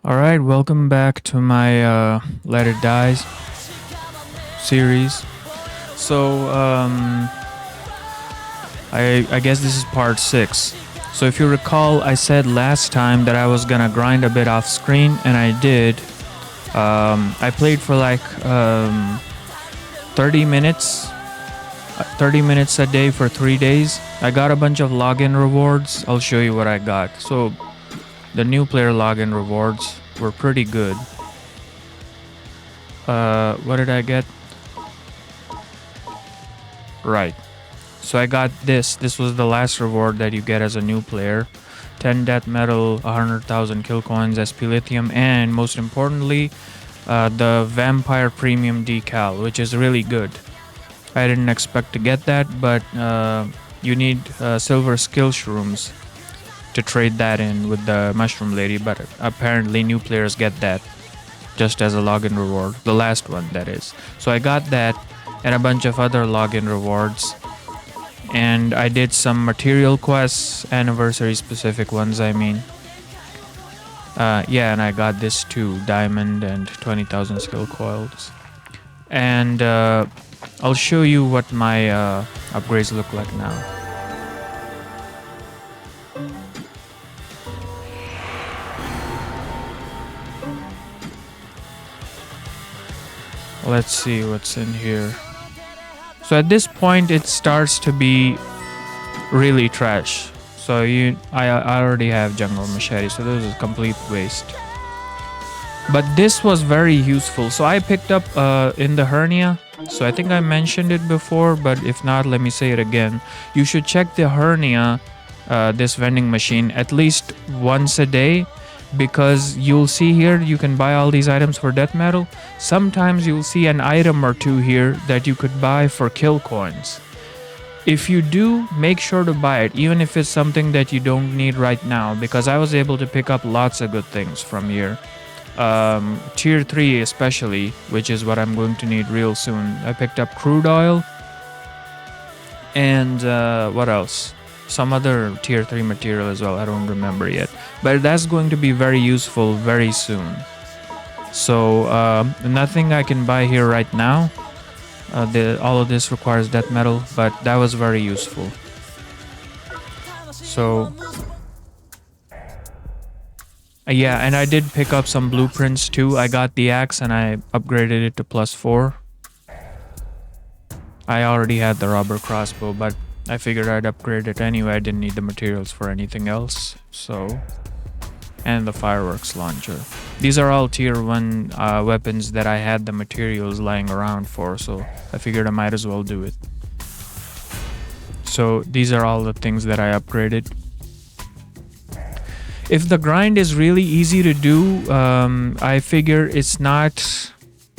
Alright, welcome back to my Let It Die series. So, I guess this is part 6. So if you recall, I said last time that I was gonna grind a bit off screen, and I did. I played for like 30 minutes. 30 minutes a day for 3 days. I got a bunch of login rewards. I'll show you what I got. So the new player login rewards were pretty good. What did I get? Right. So I got this. This was the last reward that you get as a new player. 10 death metal, 100,000 kill coins, SP lithium, and most importantly, the vampire premium decal, which is really good. I didn't expect to get that, but you need silver skill shrooms to trade that in with the mushroom lady, but apparently new players get that just as a login reward, the last one that is. So I got that and a bunch of other login rewards, and I did some material quests, anniversary specific ones I mean. Yeah, and I got this too, diamond and 20,000 skill coils. And I'll show you what my upgrades look like now. Let's see what's in here. So at this point it starts to be really trash. So I already have jungle machete, so this is a complete waste. But this was very useful. So I picked up in the hernia. So I think I mentioned it before, but if not, let me say it again. You should check the hernia, this vending machine, at least once a day, because you'll see here you can buy all these items for death metal. Sometimes you'll see an item or two here that you could buy for kill coins. If you do, make sure to buy it, even if it's something that you don't need right now, because I was able to pick up lots of good things from here. Tier 3 especially, which is what I'm going to need real soon. I picked up crude oil and what else? Some other tier 3 material as well, I don't remember yet, but that's going to be very useful very soon. So nothing I can buy here right now. All of this requires death metal, but that was very useful. So yeah, and I did pick up some blueprints too. I got the axe and I upgraded it to +4. I already had the rubber crossbow, but I figured I'd upgrade it anyway. I didn't need the materials for anything else. So, and the fireworks launcher. These are all tier 1 weapons that I had the materials lying around for, so I figured I might as well do it. So these are all the things that I upgraded. If the grind is really easy to do, I figure it's not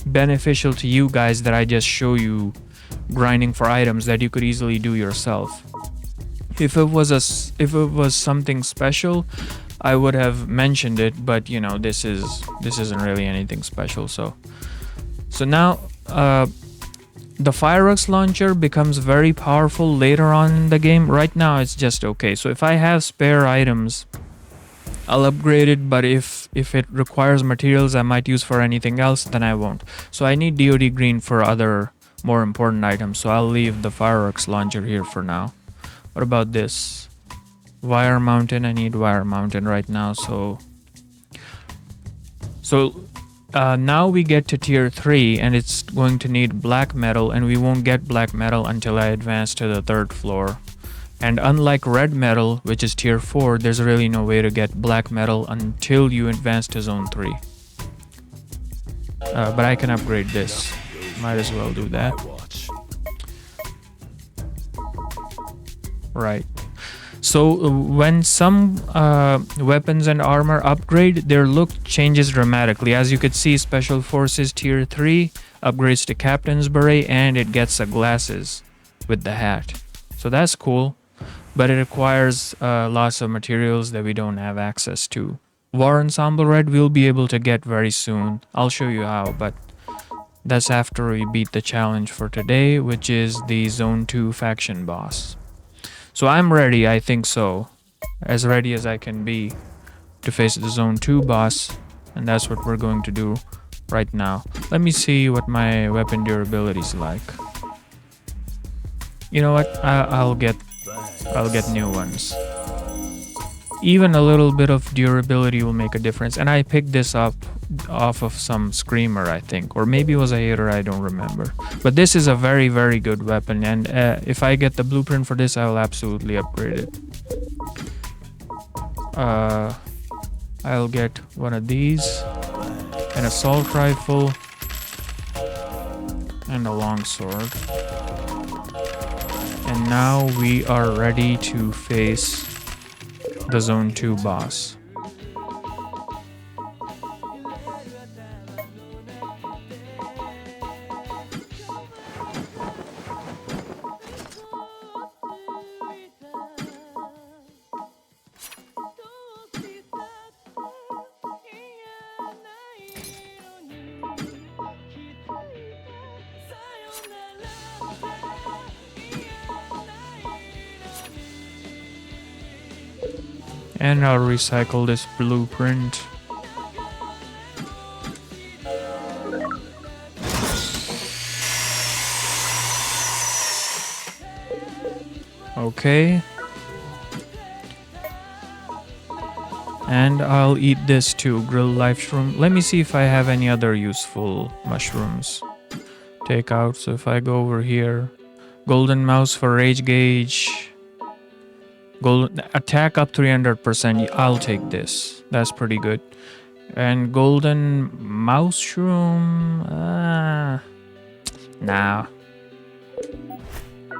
beneficial to you guys that I just show you grinding for items that you could easily do yourself. If it was something special, I would have mentioned it, but you know, this isn't really anything special. So now the fireworks launcher becomes very powerful later on in the game. Right now it's just okay. So if I have spare items, I'll upgrade it, but if it requires materials I might use for anything else, then I won't. So I need DoD green for other more important items, so I'll leave the fireworks launcher here for now. What about this? Wire mountain, I need wire mountain right now, so now we get to tier 3 and it's going to need black metal, and we won't get black metal until I advance to the 3rd floor. And unlike red metal, which is tier 4, there's really no way to get black metal until you advance to zone 3. But I can upgrade this. Might as well do that. Right. So when some weapons and armor upgrade, their look changes dramatically. As you could see, Special Forces tier 3 upgrades to Captain's Beret, and it gets the glasses with the hat. So that's cool. But it requires lots of materials that we don't have access to. War Ensemble Red we'll be able to get very soon. I'll show you how, but that's after we beat the challenge for today, which is the Zone 2 faction boss. So I'm ready, I think so. As ready as I can be to face the Zone 2 boss. and that's what we're going to do right now. Let me see what my weapon durability is like. You know what? I'll get new ones. Even a little bit of durability will make a difference. And I picked this up off of some screamer, I think, or maybe it was a hater, I don't remember. But this is a very, very good weapon, and if I get the blueprint for this, I will absolutely upgrade it. I'll get one of these, an assault rifle, and a longsword. And now we are ready to face the Zone 2 boss. And I'll recycle this blueprint. Okay. And I'll eat this too, grilled live shroom. Let me see if I have any other useful mushrooms. Take out, so if I go over here, golden mouse for rage gauge. Golden attack up 300%. I'll take this. That's pretty good. And golden mouse shroom. Nah.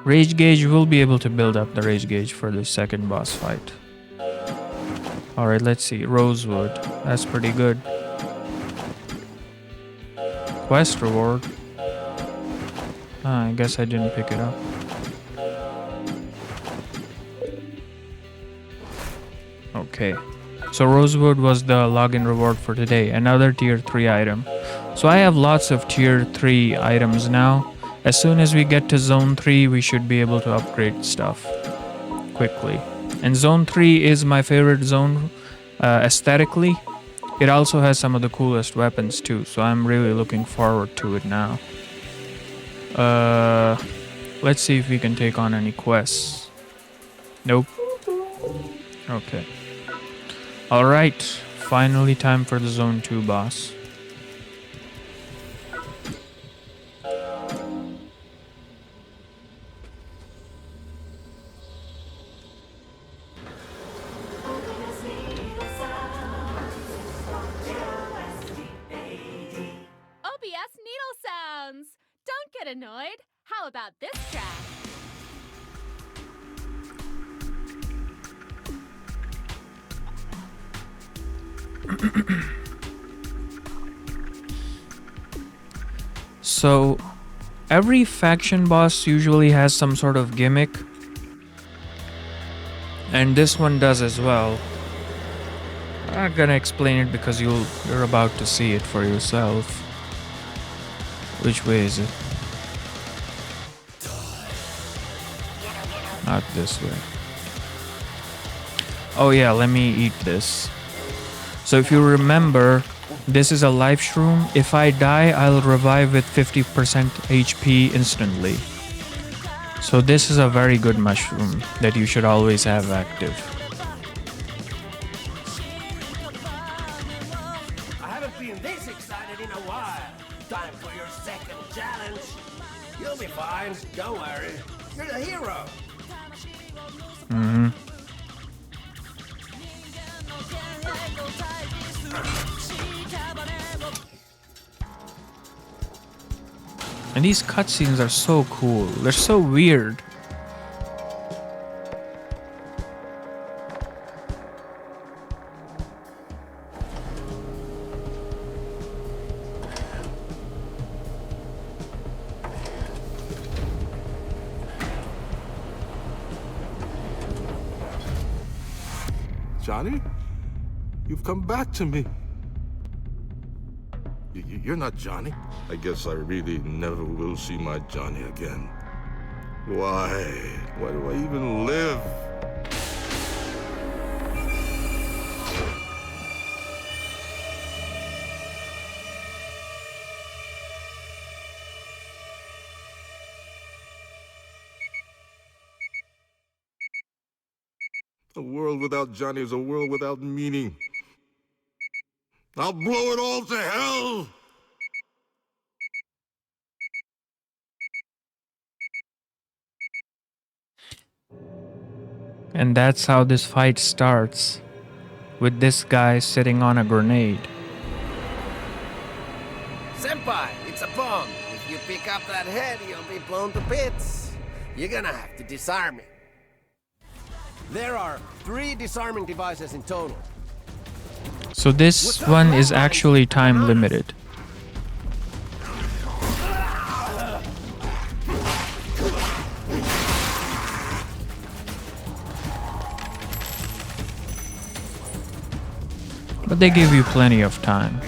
Rage gauge, will be able to build up the rage gauge for the second boss fight. Alright, let's see. Rosewood. That's pretty good. Quest reward. I guess I didn't pick it up. Okay, so Rosewood was the login reward for today, another tier 3 item. So I have lots of tier 3 items now. As soon as we get to zone 3, we should be able to upgrade stuff quickly. And zone 3 is my favorite zone aesthetically. It also has some of the coolest weapons too, so I'm really looking forward to it now. Let's see if we can take on any quests. Nope. Okay. Alright, finally time for the Zone 2 boss. OBS needle sounds! Don't get annoyed. How about this track? So, every faction boss usually has some sort of gimmick, and this one does as well. I'm not gonna explain it because you're about to see it for yourself. Which way is it? Not this way. Oh yeah, let me eat this. So if you remember, this is a life shroom. If I die, I'll revive with 50% HP instantly. So this is a very good mushroom that you should always have active. I haven't been this excited in a while. Time for your second challenge. You'll be fine, don't worry. You're the hero. Mm-hmm. And these cutscenes are so cool. They're so weird. Johnny? You've come back to me. You're not Johnny. I guess I really never will see my Johnny again. Why? Why do I even live? A world without Johnny is a world without meaning. I'll blow it all to hell! And that's how this fight starts, with this guy sitting on a grenade. Senpai, it's a bomb. If you pick up that head, you'll be blown to bits. You're gonna have to disarm it. There are 3 disarming devices in total. So this one is actually time limited. But they give you plenty of time.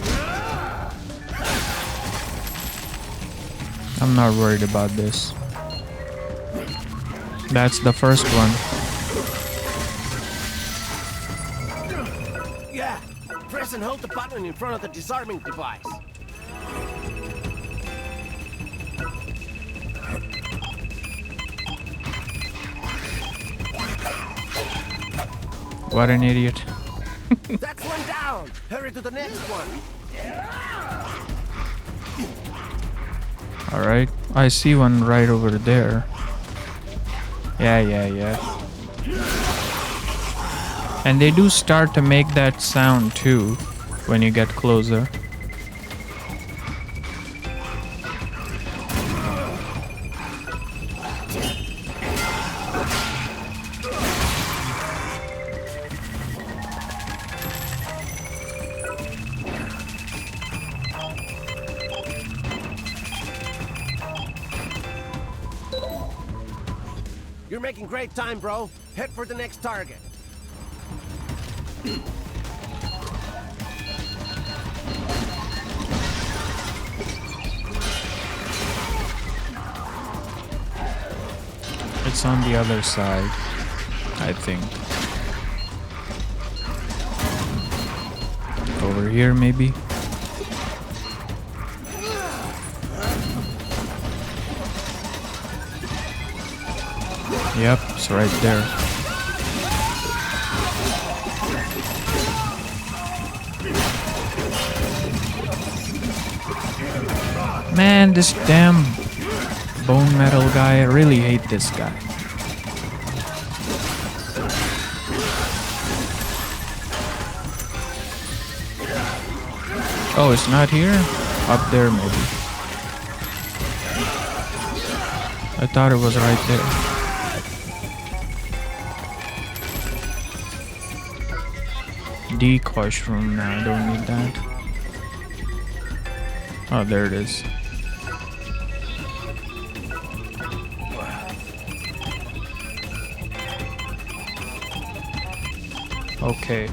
I'm not worried about this. That's the first one. Yeah, press and hold the button in front of the disarming device. What an idiot. That's one down. Hurry to the next one. Alright, I see one right over there. Yeah. And they do start to make that sound too when you get closer. You're making great time, bro. Head for the next target. It's on the other side, I think. Over here, maybe? Yep, it's right there. Man, this damn bone metal guy, I really hate this guy. Oh, it's not here? Up there, maybe. I thought it was right there. Decoy shroom, now I don't need that. Oh, there it is. Okay.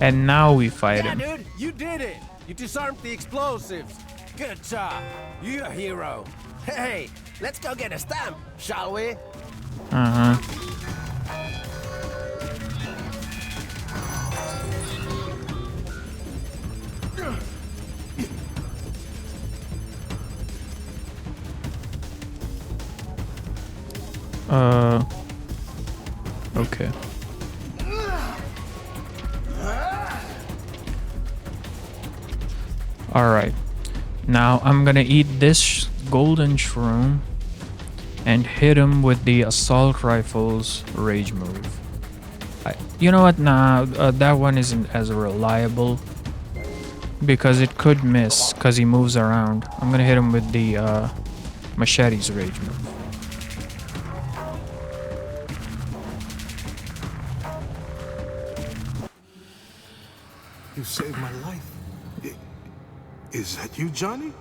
And now we fight him. Dude, you did it. You disarmed the explosives. Good job. You're a hero. Hey, let's go get a stamp, shall we? Uh-huh. Okay. Alright. Now I'm gonna eat this golden shroom and hit him with the assault rifle's rage move. You know what? Nah, that one isn't as reliable because it could miss because he moves around. I'm gonna hit him with the machete's rage move. You saved my life. Is that you, Johnny?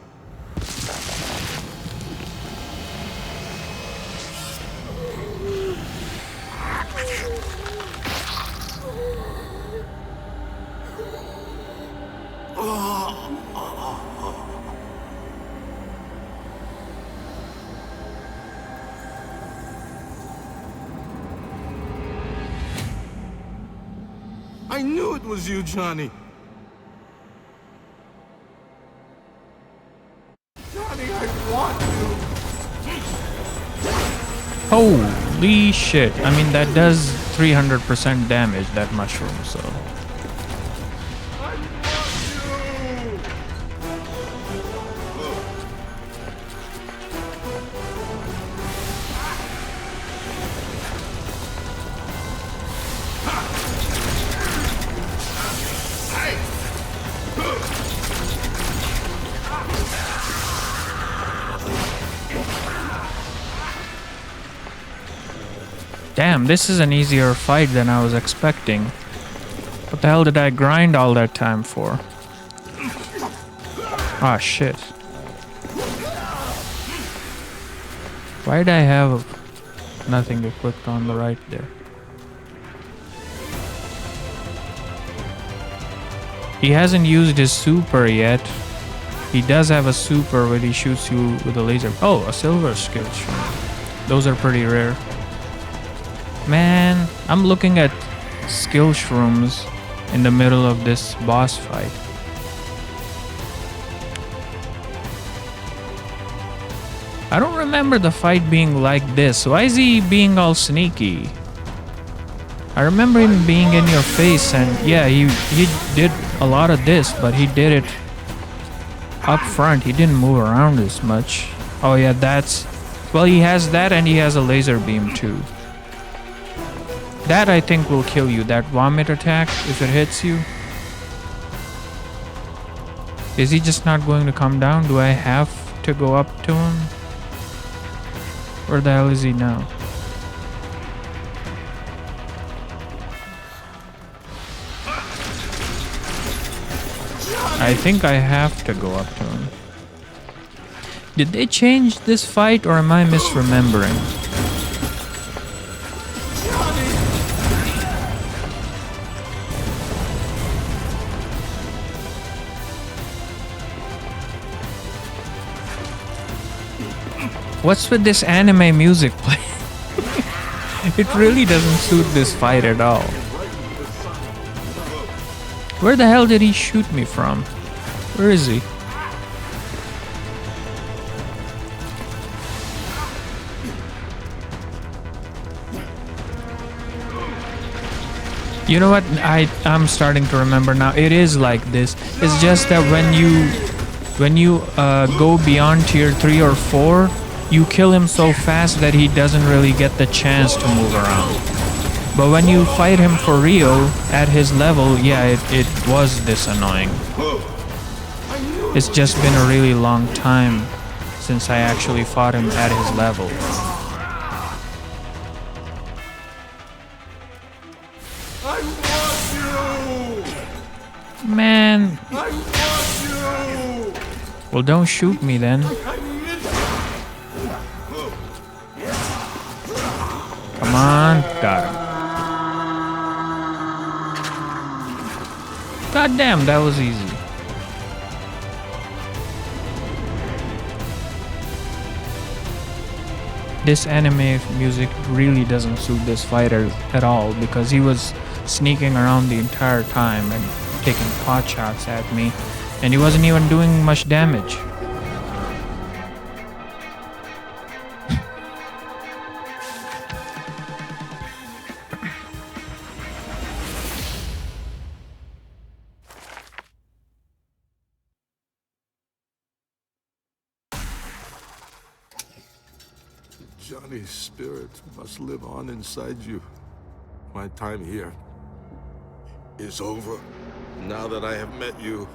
I knew it was you, Johnny. Johnny, I want you. Holy shit. I mean, that does 300% damage, that mushroom, so. Damn, this is an easier fight than I was expecting. What the hell did I grind all that time for? Ah, shit. Why did I have nothing equipped on the right there? He hasn't used his super yet. He does have a super where he shoots you with a laser. Oh, a silver skill shroom. Those are pretty rare. Man, I'm looking at skill shrooms in the middle of this boss fight. I don't remember the fight being like this. Why is he being all sneaky? I remember him being in your face, and yeah, he did a lot of this, but he did it up front. He didn't move around as much. Oh yeah, that's... Well, he has that and he has a laser beam too. That I think will kill you. That vomit attack, if it hits you. Is he just not going to come down? Do I have to go up to him? Where the hell is he now? I think I have to go up to him. Did they change this fight or am I misremembering? What's with this anime music playing? It really doesn't suit this fight at all. Where the hell did he shoot me from? Where is he? You know what? I'm starting to remember now. It is like this. It's just that when you go beyond tier 3 or 4, you kill him so fast that he doesn't really get the chance to move around. But when you fight him for real at his level, yeah, it was this annoying. It's just been a really long time since I actually fought him at his level. Man. Well, don't shoot me then. Come on. Got him. God damn, that was easy. This anime music really doesn't suit this fighter at all because he was sneaking around the entire time and taking pot shots at me, and he wasn't even doing much damage. Johnny's spirit must live on inside you. My time here is over. Now that I have met you,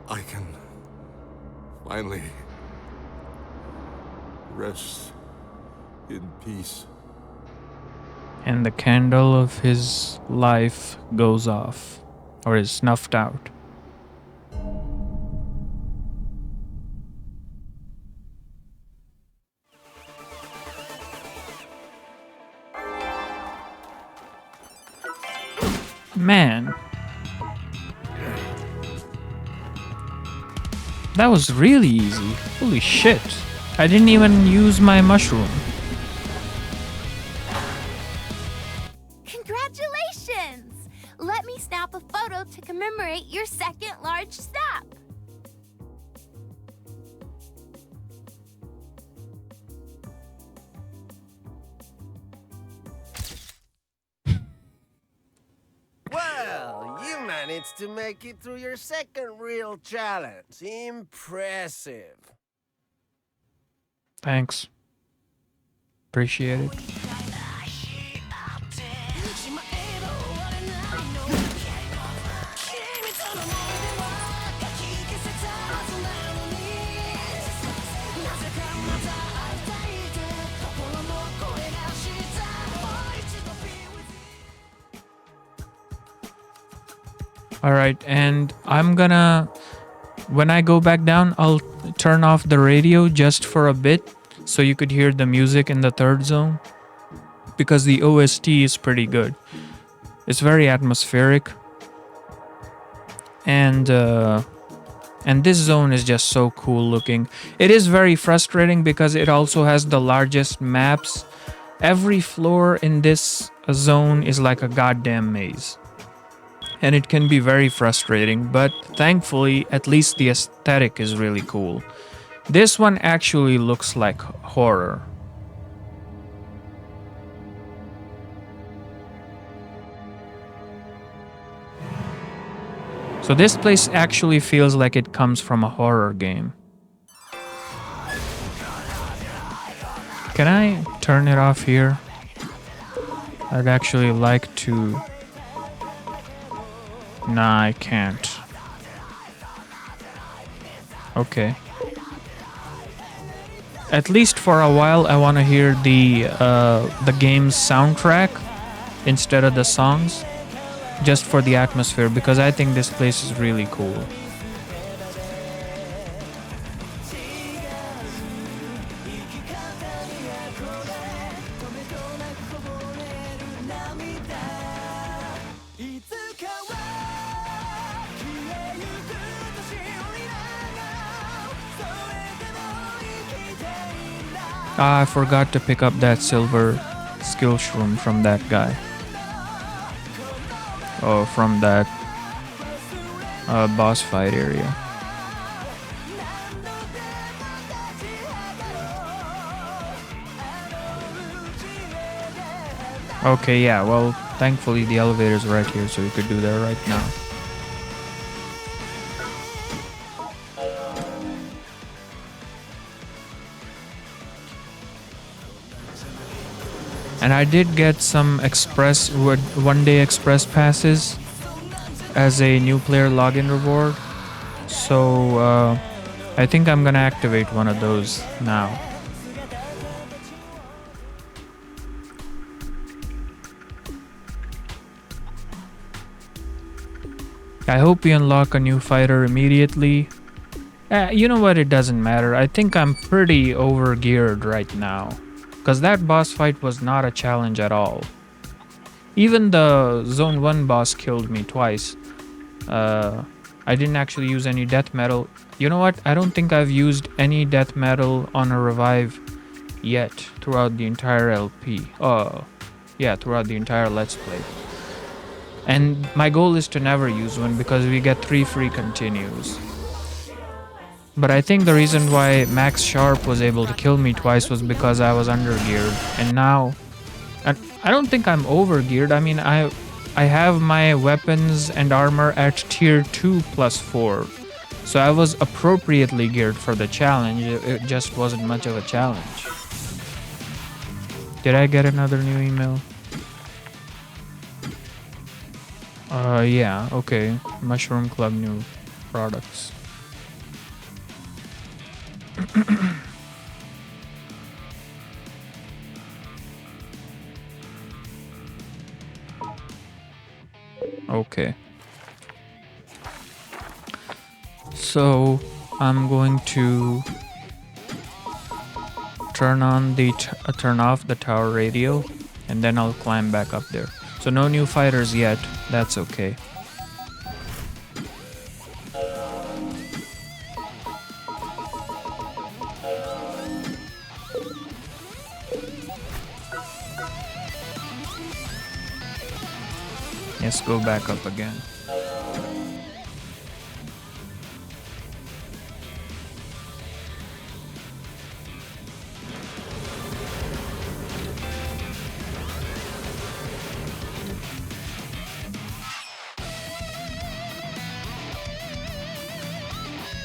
I can finally rest in peace. And the candle of his life goes off, or is snuffed out. Man. That was really easy. Holy shit. I didn't even use my mushroom. Congratulations! Let me snap a photo to commemorate your second large step. managed to make it through your second real challenge. Impressive. Thanks. Appreciate it. All right, and when I go back down, I'll turn off the radio just for a bit so you could hear the music in the third zone, because the OST is pretty good. It's very atmospheric, and this zone is just so cool looking. It is very frustrating because it also has the largest maps. Every floor in this zone is like a goddamn maze. And it can be very frustrating, but thankfully, at least the aesthetic is really cool. This one actually looks like horror. So this place actually feels like it comes from a horror game. Can I turn it off here? I'd actually like to... Nah, I can't. Okay. At least for a while, I want to hear the game's soundtrack instead of the songs, just for the atmosphere, because I think this place is really cool. I forgot to pick up that silver skill shroom from that guy. Oh, from that boss fight area. Okay, yeah, well, thankfully the elevator's right here, so we could do that right now. And I did get some one-day express passes as a new player login reward. So I think I'm gonna activate one of those now. I hope we unlock a new fighter immediately. You know what, it doesn't matter. I think I'm pretty overgeared right now, because that boss fight was not a challenge at all. Even the Zone 1 boss killed me twice. I didn't actually use any death metal. You know what? I don't think I've used any death metal on a revive yet throughout the entire LP. Yeah, throughout the entire Let's Play. And my goal is to never use one because we get 3 free continues. But I think the reason why Max Sharp was able to kill me twice was because I was undergeared. And now, I don't think I'm overgeared. I mean, I have my weapons and armor at tier 2 plus 4. So I was appropriately geared for the challenge. It just wasn't much of a challenge. Did I get another new email? Yeah, okay. Mushroom Club new products. Okay. So I'm going to turn off the tower radio, and then I'll climb back up there. So no new fighters yet. That's okay. Let's go back up again.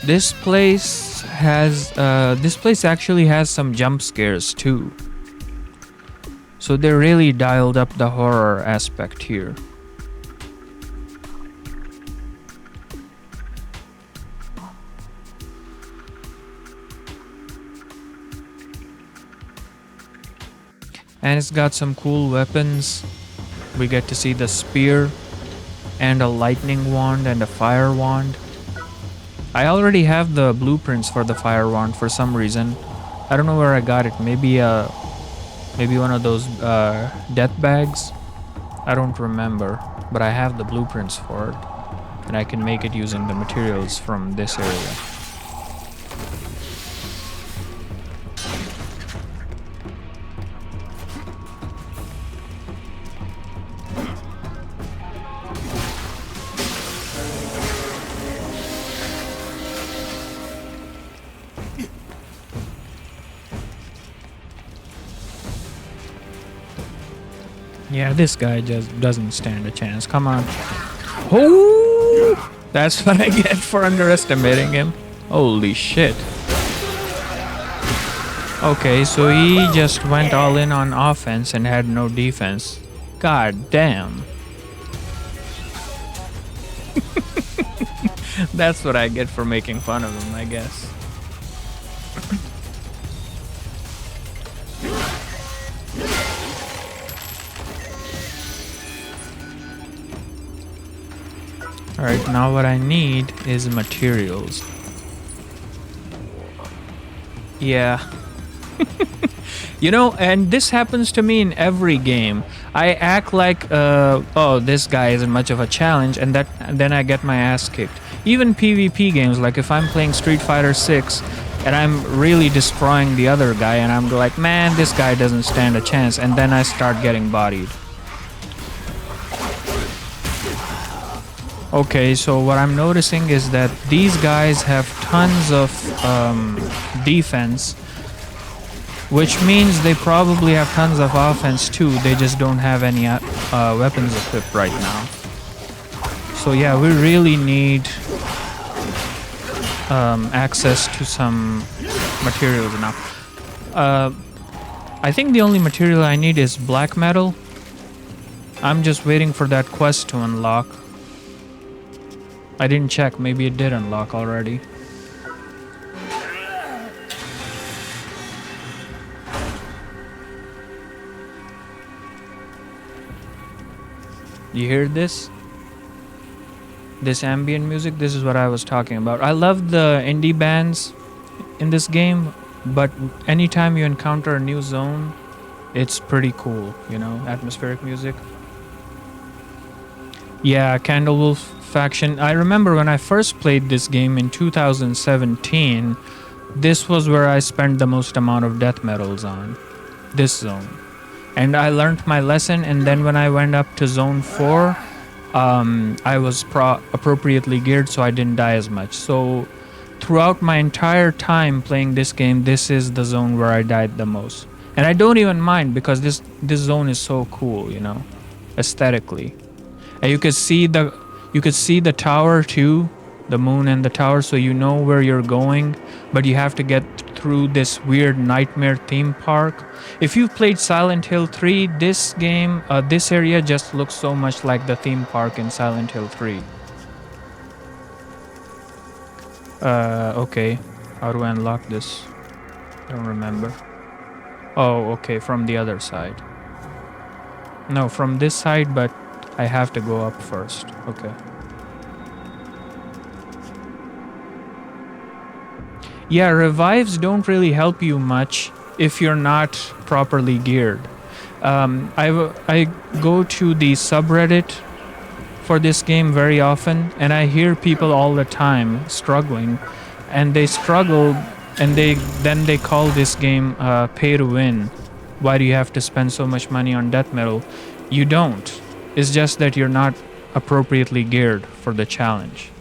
This place actually has some jump scares too. So they really dialed up the horror aspect here. And it's got some cool weapons. We get to see the spear and a lightning wand and a fire wand. I already have the blueprints for the fire wand for some reason. I don't know where I got it. Maybe one of those death bags. I don't remember, but I have the blueprints for it, and I can make it using the materials from this area. Yeah, this guy just doesn't stand a chance. Come on. Oh! That's what I get for underestimating him. Holy shit. Okay, so he just went all in on offense and had no defense. God damn. That's what I get for making fun of him, I guess. Alright, now what I need is materials. Yeah. You know, and this happens to me in every game. I act like, oh, this guy isn't much of a challenge, and then I get my ass kicked. Even PvP games, like if I'm playing Street Fighter 6 and I'm really destroying the other guy, and I'm like, man, this guy doesn't stand a chance, and then I start getting bodied. Okay, so what I'm noticing is that these guys have tons of defense, which means they probably have tons of offense too. They just don't have any weapons equipped right now. So yeah, we really need access to some materials now. I think the only material I need is black metal. I'm just waiting for that quest to unlock. I didn't check, maybe it did unlock already. You hear this? This ambient music, this is what I was talking about. I love the indie bands in this game, but anytime you encounter a new zone, it's pretty cool, you know, atmospheric music. Yeah, Candlewolf faction. I remember when I first played this game in 2017, this was where I spent the most amount of death medals on, this zone. And I learned my lesson, and then when I went up to zone 4, I was appropriately geared, so I didn't die as much. So throughout my entire time playing this game, this is the zone where I died the most. And I don't even mind, because this zone is so cool, you know, aesthetically. And you could see the tower too, the moon and the tower, so you know where you're going, but you have to get through this weird nightmare theme park. If you've played Silent Hill 3, this game, this area just looks so much like the theme park in Silent Hill 3. Okay, how do I unlock this? I don't remember. Oh, okay, from the other side. No, from this side, but I have to go up first. Okay. Yeah, revives don't really help you much if you're not properly geared. I go to the subreddit for this game very often, and I hear people all the time struggling, and they struggle, and then they call this game pay to win. Why do you have to spend so much money on death metal? You don't. It's just that you're not appropriately geared for the challenge.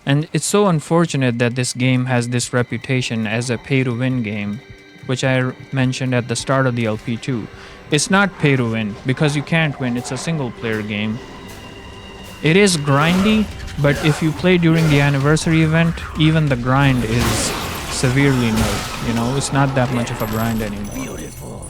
And it's so unfortunate that this game has this reputation as a pay-to-win game, which I mentioned at the start of the LP too. It's not pay-to-win, because you can't win. It's a single-player game. It is grindy, But if you play during the anniversary event, even the grind is severely nerfed. You know, it's not that much of a grind anymore. Beautiful.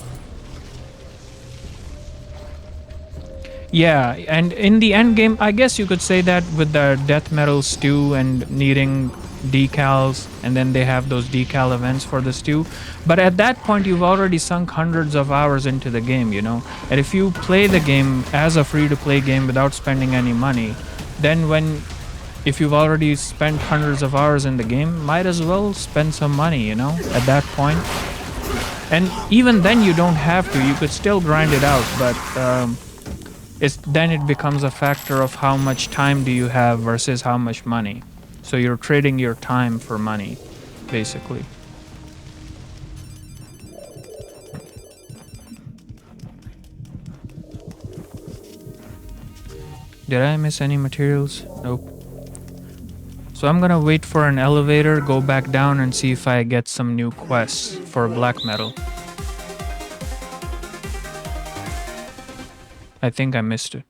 Yeah, and in the end game, I guess you could say that with the death metal stew and needing decals, and then they have those decal events for the stew. But at that point, you've already sunk hundreds of hours into the game, you know. And if you play the game as a free-to-play game without spending any money, then if you've already spent hundreds of hours in the game, might as well spend some money, you know, at that point. And even then, you don't have to. You could still grind it out, but then it becomes a factor of how much time do you have versus how much money. So you're trading your time for money, basically. Did I miss any materials? Nope. So I'm gonna wait for an elevator, go back down and see if I get some new quests for black metal. I think I missed it.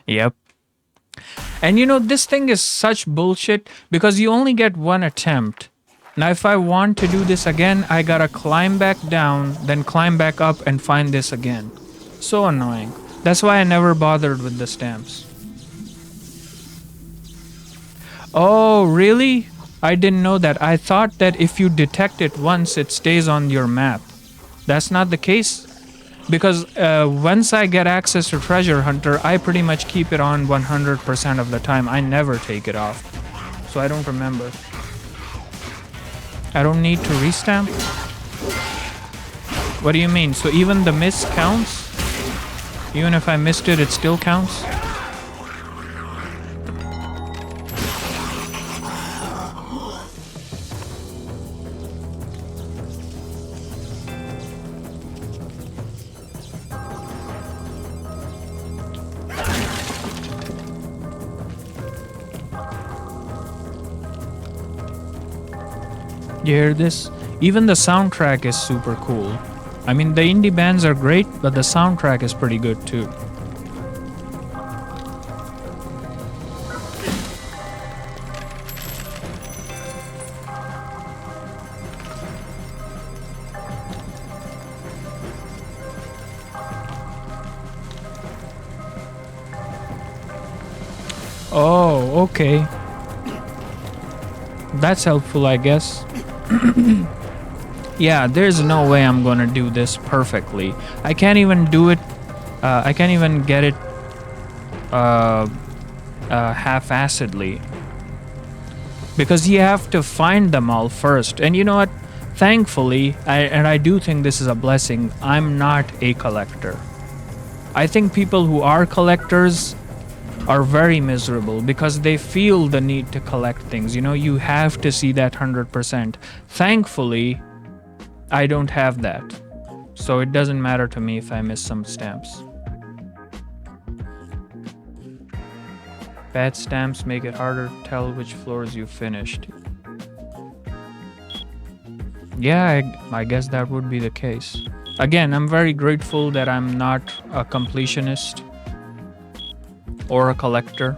Yep. And you know, this thing is such bullshit because you only get one attempt. Now, if I want to do this again, I gotta climb back down, then climb back up and find this again. So annoying. That's why I never bothered with the stamps. Oh, really? I didn't know that. I thought that if you detect it once, it stays on your map. That's not the case. Because once I get access to Treasure Hunter, I pretty much keep it on 100% of the time. I never take it off. So I don't remember. I don't need to restamp? What do you mean? So even the miss counts? Even if I missed it, it still counts? You hear this? Even the soundtrack is super cool. I mean, the indie bands are great, but the soundtrack is pretty good too. Oh, okay. That's helpful, I guess. Yeah, there's no way I'm gonna do this perfectly. I can't even do it. I can't even get it half-assedly. Because you have to find them all first. And you know what? Thankfully, I do think this is a blessing, I'm not a collector. I think people who are collectors are very miserable because they feel the need to collect things. You know, you have to see that 100%. Thankfully, I don't have that. So it doesn't matter to me if I miss some stamps. Bad stamps make it harder to tell which floors you finished. Yeah, I guess that would be the case. Again, I'm very grateful that I'm not a completionist or a collector.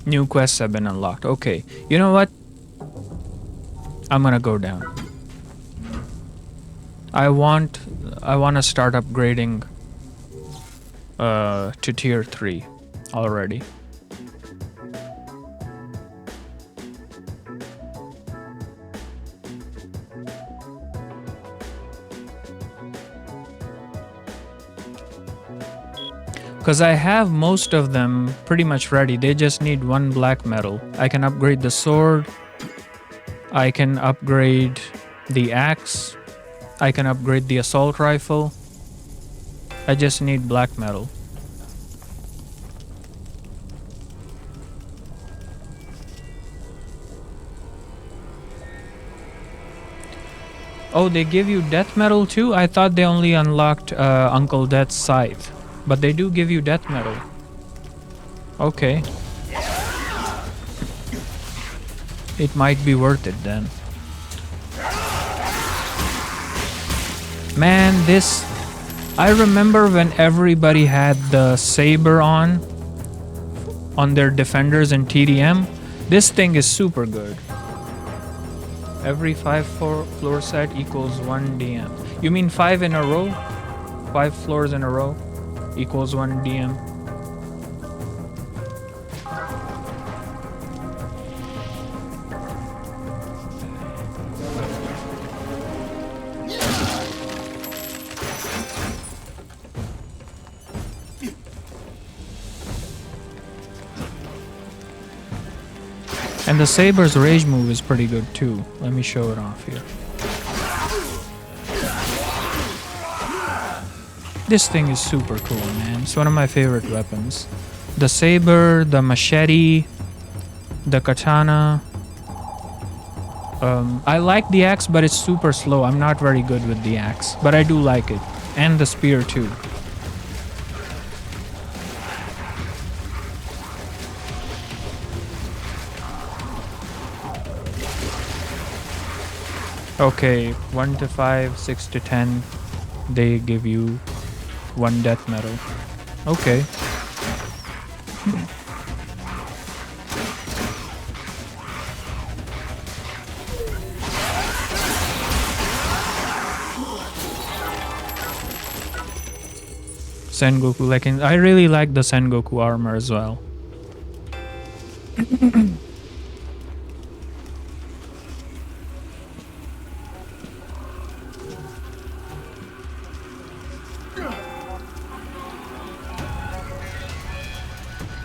New quests have been unlocked. Okay, you know what? I'm gonna go down. I want to start upgrading to tier 3 already. Because I have most of them pretty much ready. They just need one black metal. I can upgrade the sword. I can upgrade the axe. I can upgrade the assault rifle. I just need black metal. Oh, they give you death metal too? I thought they only unlocked Uncle Death's scythe. But they do give you death metal. Okay. it might be worth it then. Man, this... I remember when everybody had the saber on their defenders in TDM. This thing is super good. Every 5 floor set equals 1 DM. You mean 5 in a row? 5 floors in a row equals 1 DM. And the Saber's rage move is pretty good too. Let me show it off here. This thing is super cool, man. It's one of my favorite weapons. The Saber, the machete, the katana. I like the axe, but it's super slow. I'm not very good with the axe, but I do like it. And the spear too. Okay, 1 to 5, 6 to 10, they give you 1 death medal. Okay. Sengoku, like I really like the Sengoku armor as well.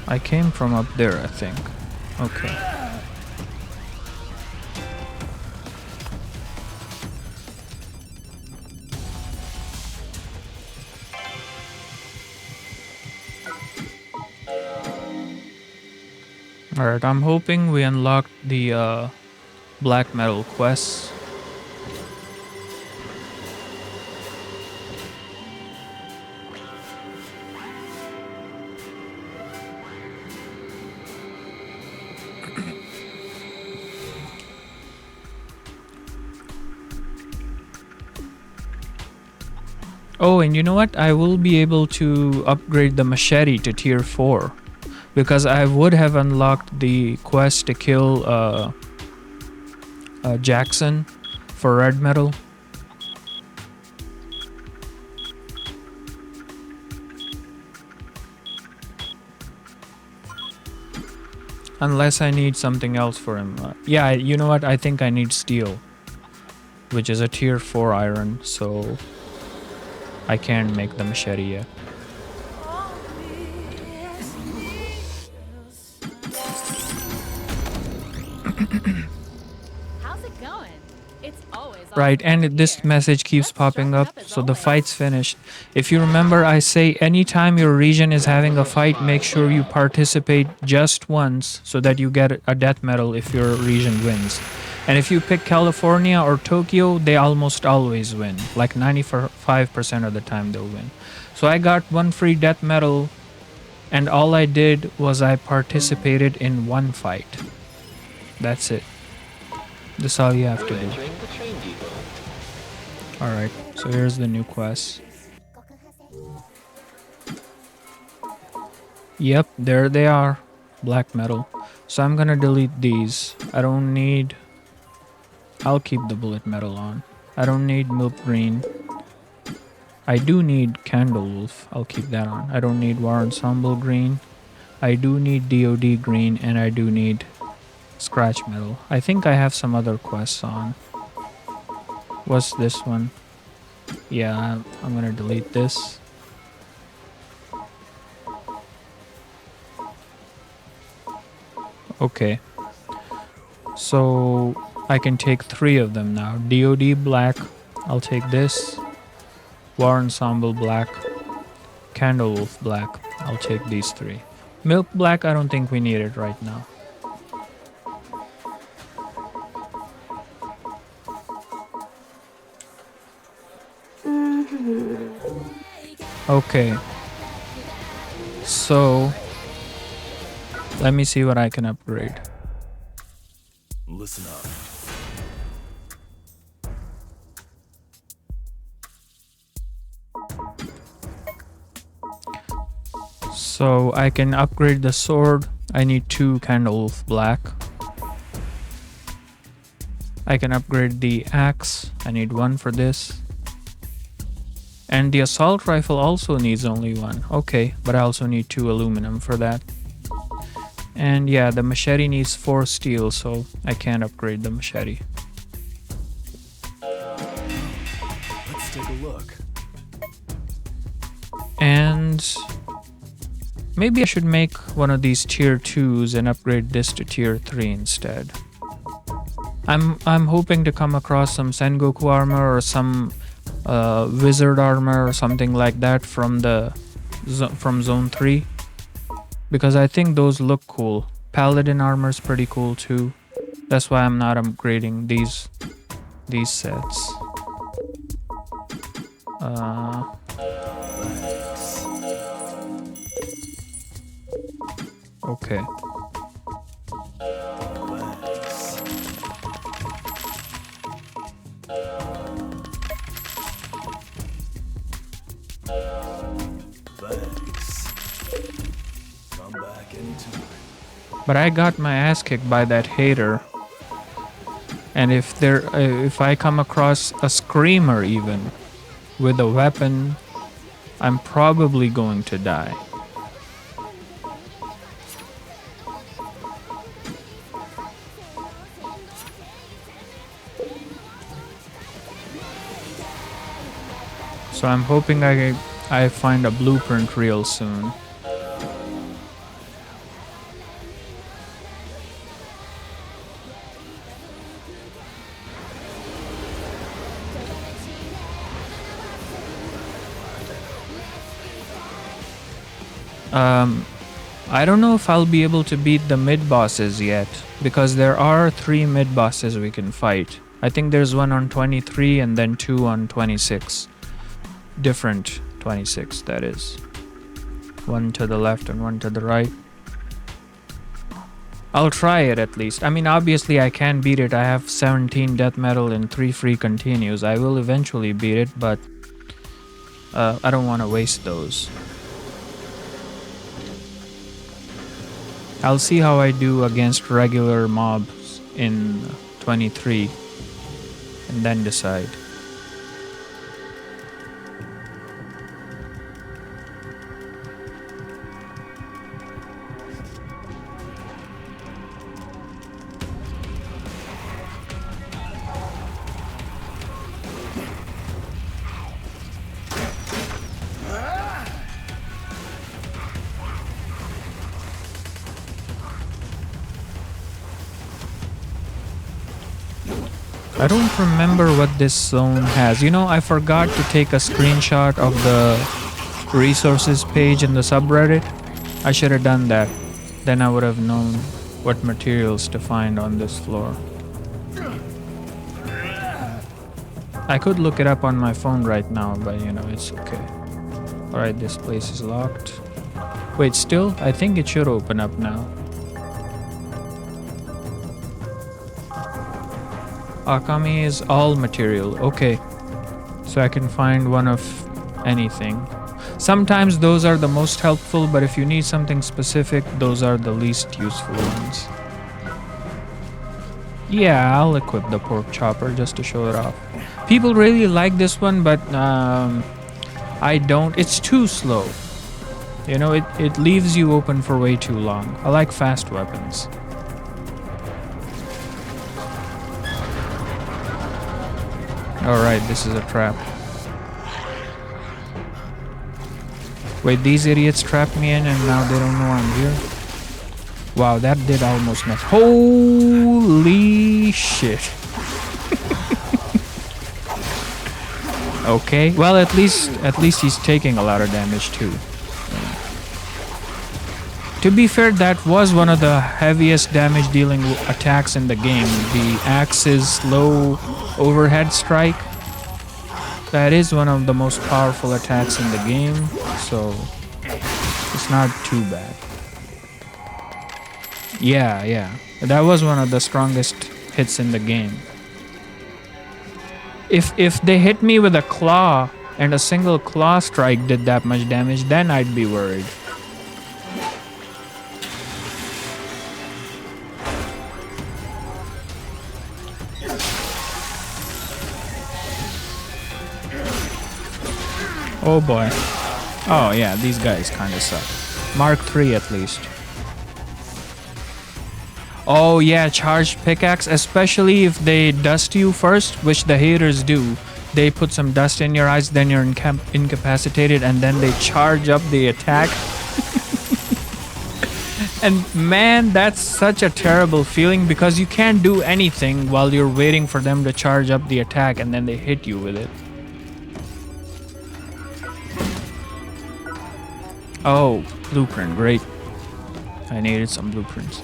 I came from up there, I think. Okay. Alright, I'm hoping we unlocked the black metal quests. Oh, and you know what? I will be able to upgrade the machete to tier 4. Because I would have unlocked the quest to kill Jackson for red metal. Unless I need something else for him. Yeah, you know what? I think I need steel. Which is a tier 4 iron, so... I can't make the machete yet. How's it going? It's always Right, and this message keeps popping up, so the fight's finished. If you remember, I say anytime your region is having a fight, make sure you participate just once so that you get a death medal if your region wins. And if you pick California or Tokyo, they almost always win. Like 95% of the time they'll win. So I got 1 free death medal, and all I did was I participated in 1 fight. That's it. That's all you have to do. Alright, so here's the new quest. Yep, there they are. Black metal. So I'm gonna delete these. I don't need... I'll keep the bullet metal on. I don't need milk green. I do need candle wolf. I'll keep that on. I don't need war ensemble green. I do need DOD green, and I do need scratch metal. I think I have some other quests on. What's this one? Yeah, I'm gonna delete this. Okay. So I can take 3 of them now. DOD black, I'll take this. War ensemble black. Candle wolf black, I'll take these 3. Milk black, I don't think we need it right now. Okay. So let me see what I can upgrade. Listen up. So I can upgrade the sword. I need 2 candle of black. I can upgrade the axe. I need 1 for this. And the assault rifle also needs only 1. Okay, but I also need 2 aluminum for that. And yeah, the machete needs 4 steel, so I can't upgrade the machete. Let's take a look. And maybe I should make one of these tier 2s and upgrade this to tier 3 instead. I'm hoping to come across some Sengoku armor or some wizard armor or something like that from zone 3, because I think those look cool. Paladin armor is pretty cool too. That's why I'm not upgrading these sets. Okay. Come back anytime. But I got my ass kicked by that hater. And if I come across a screamer even with a weapon, I'm probably going to die. So I'm hoping I find a blueprint real soon. I don't know if I'll be able to beat the mid-bosses yet, because there are 3 mid-bosses we can fight. I think there's one on 23 and then 2 on 26. Different 26, that is. One to the left and one to the right. I'll try it at least. I mean, obviously I can beat it. I have 17 death metal and 3 free continues. I will eventually beat it, but I don't want to waste those. I'll see how I do against regular mobs in 23 and then decide. I don't remember what this zone has. You know, I forgot to take a screenshot of the resources page in the subreddit. I should have done that. Then I would have known what materials to find on this floor. I could look it up on my phone right now, but you know, it's okay. Alright, this place is locked. Wait, still? I think it should open up now. Akami is all material. Okay. So I can find one of anything. Sometimes those are the most helpful, but if you need something specific, those are the least useful ones. Yeah, I'll equip the pork chopper just to show it off. People really like this one, but I don't. It's too slow. You know, it leaves you open for way too long. I like fast weapons. Alright, this is a trap. Wait, these idiots trapped me in and now they don't know I'm here? Wow, that did almost nothing. Holy shit. Okay, well at least he's taking a lot of damage too. To be fair, that was one of the heaviest damage dealing attacks in the game. The axe's low overhead strike. That is one of the most powerful attacks in the game, so it's not too bad. Yeah, that was one of the strongest hits in the game. If they hit me with a claw and a single claw strike did that much damage, then I'd be worried. Oh boy. Oh yeah, these guys kind of suck. Mark 3 at least. Oh yeah, charged pickaxe, especially if they dust you first, which the haters do. They put some dust in your eyes, then you're incapacitated, and then they charge up the attack. And man, that's such a terrible feeling because you can't do anything while you're waiting for them to charge up the attack and then they hit you with it. Oh, blueprint, great. I needed some blueprints.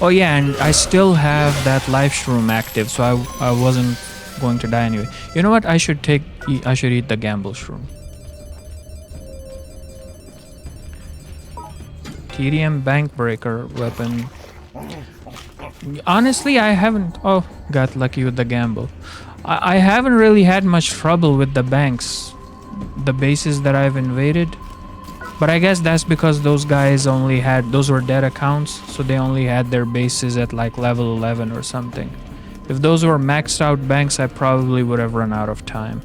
Oh yeah, and I still have that life shroom active, so I wasn't going to die anyway. You know what? I should eat the gamble shroom. TDM bank breaker weapon. Honestly, I haven't. Oh, got lucky with the gamble. I haven't really had much trouble with the banks, the bases that I've invaded. But I guess that's because those guys those were dead accounts, so they only had their bases at like level 11 or something. If those were maxed out banks, I probably would have run out of time.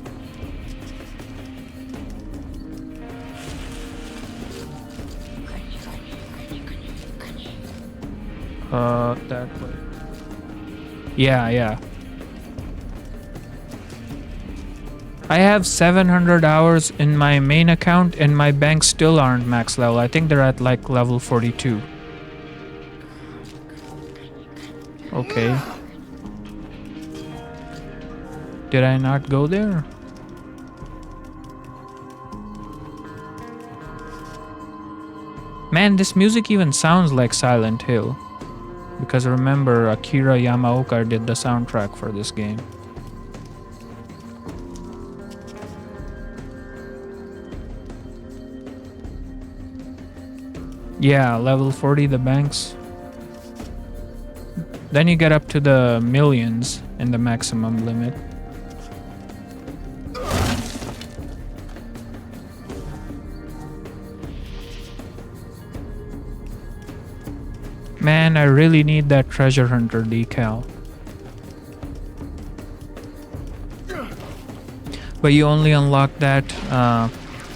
That way. Yeah. I have 700 hours in my main account and my banks still aren't max level. I think they're at like level 42. Okay. Did I not go there? Man, this music even sounds like Silent Hill. Because remember, Akira Yamaoka did the soundtrack for this game. Yeah, level 40, the banks. Then you get up to the millions in the maximum limit. Man, I really need that treasure hunter decal. But you only unlock that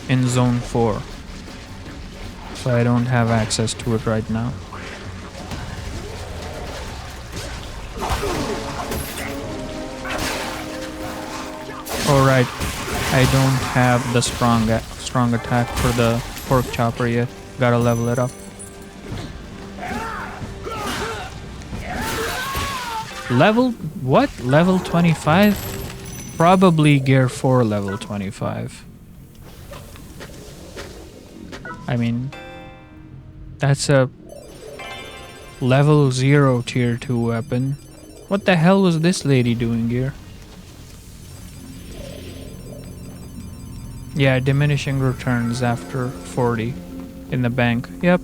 in zone 4. So I don't have access to it right now. Alright, I don't have the strong attack for the pork chopper yet. Gotta level it up. Level what? Level 25? Probably gear 4 level 25. I mean, that's a level 0 tier 2 weapon. What the hell was this lady doing here? Yeah, diminishing returns after 40 in the bank. Yep.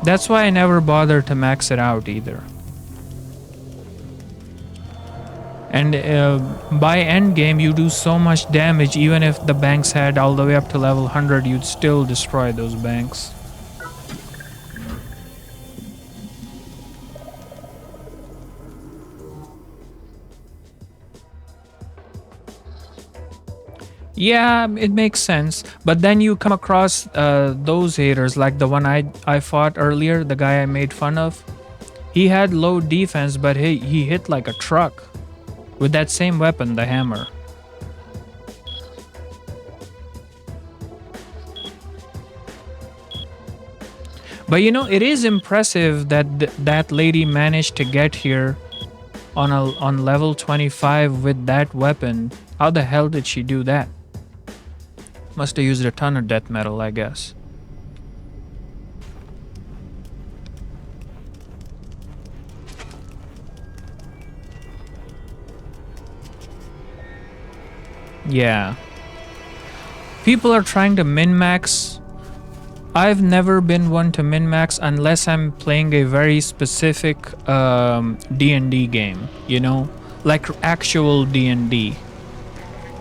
That's why I never bothered to max it out either. And by end game, you do so much damage. Even if the banks had all the way up to level 100, you'd still destroy those banks. Yeah, it makes sense. But then you come across those haters, like the one I fought earlier, the guy I made fun of. He had low defense, but he hit like a truck. With that same weapon, the hammer. But you know, it is impressive that that lady managed to get here on level 25 with that weapon. How the hell did she do that? Must have used a ton of death metal, I guess. Yeah. People are trying to min-max I've never been one to min-max unless I'm playing a very specific D&D game, you know? Like actual D&D.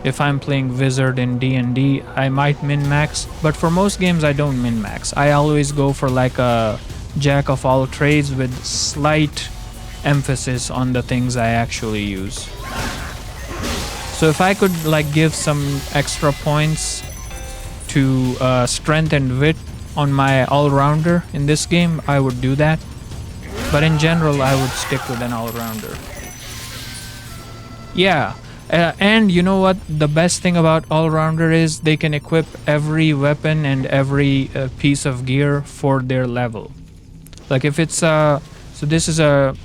If I'm playing Wizard in D&D, I might min-max, but for most games I don't min-max. I always go for like a jack of all trades with slight emphasis on the things I actually use. So if I could like give some extra points to strength and wit on my all-rounder in this game, I would do that. But in general, I would stick with an all-rounder. Yeah, and you know what? The best thing about all-rounder is they can equip every weapon and every piece of gear for their level. Like if it's so this is a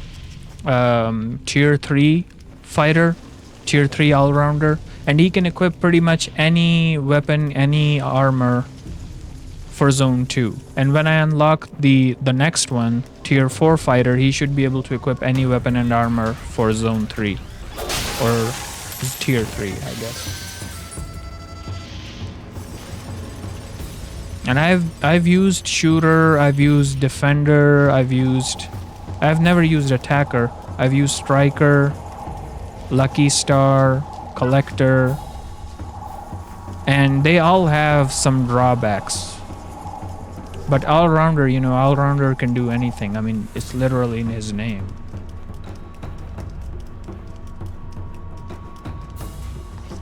tier 3 fighter, tier 3 all-rounder, and he can equip pretty much any weapon, any armor for zone 2. And when I unlock the next one, tier 4 fighter, he should be able to equip any weapon and armor for zone 3 or tier 3, I guess. And I've used shooter, I've used defender, I've never used attacker. I've used striker, lucky star, collector, and they all have some drawbacks. But all-rounder, you know, all-rounder can do anything. I mean, it's literally in his name.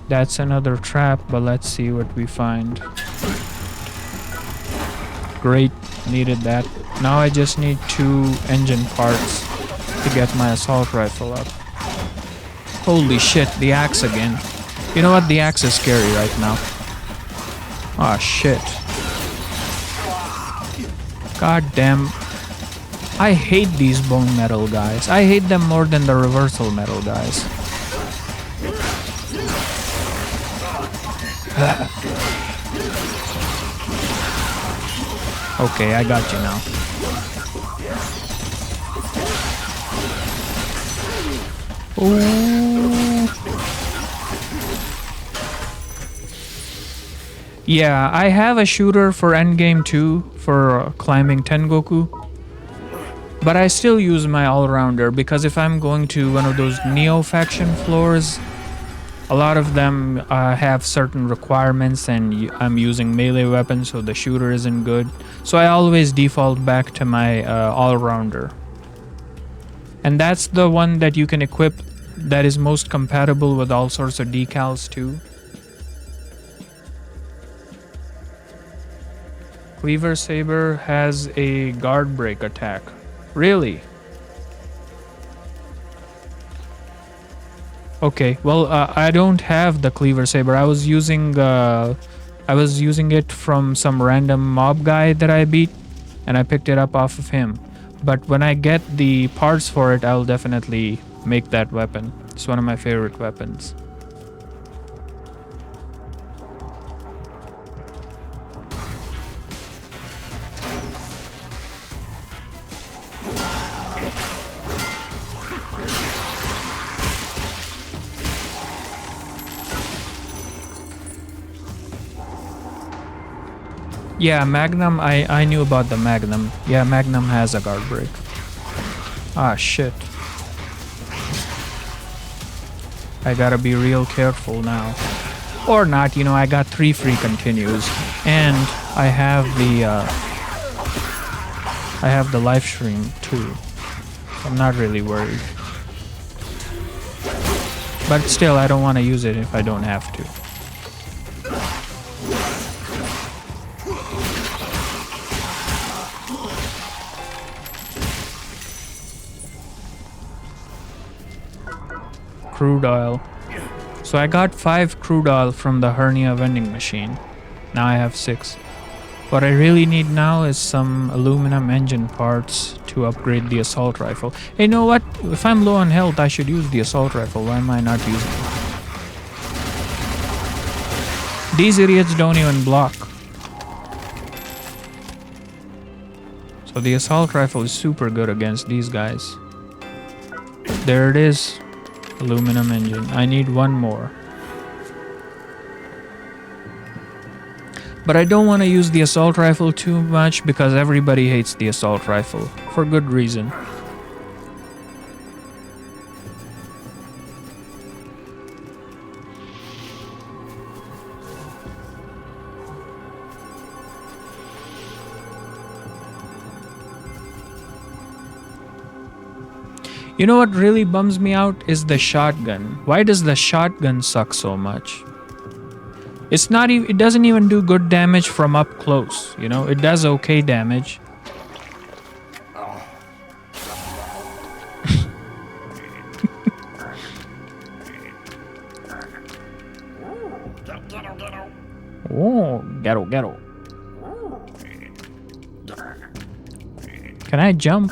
That's another trap, but let's see what we find. Great, needed that. Now I just need 2 engine parts to get my assault rifle up. Holy shit, the axe again. You know what? The axe is scary right now. Ah, shit. God damn. I hate these bone metal guys. I hate them more than the reversal metal guys. Okay, I got you now. Ooh. Yeah, I have a shooter for endgame 2 for climbing Tengoku. But I still use my all-rounder because if I'm going to one of those Neo faction floors, a lot of them have certain requirements and I'm using melee weapons, so the shooter isn't good. So I always default back to my all-rounder. And that's the one that you can equip that is most compatible with all sorts of decals too. Cleaver Saber has a guard break attack. Really? Okay, well, I don't have the Cleaver Saber. I was using it from some random mob guy that I beat, and I picked it up off of him. But when I get the parts for it, I'll definitely make that weapon. It's one of my favorite weapons. Yeah, Magnum, I knew about the Magnum. Yeah, Magnum has a guard break. Ah, shit. I gotta be real careful now. Or not, you know, I got 3 free continues. And I have the live stream too. I'm not really worried. But still, I don't want to use it if I don't have to. Crude oil. So I got 5 crude oil from the hernia vending machine. Now I have 6. What I really need now is some aluminum engine parts to upgrade the assault rifle. Hey, you know what? If I'm low on health, I should use the assault rifle. Why am I not using it? These idiots don't even block. So the assault rifle is super good against these guys. There it is. Aluminum engine. I need 1 more. But I don't want to use the assault rifle too much because everybody hates the assault rifle for good reason. You know what really bums me out is the shotgun. Why does the shotgun suck so much? It's not even, it doesn't even do good damage from up close, you know? It does okay damage. Oh, ghetto. Can I jump?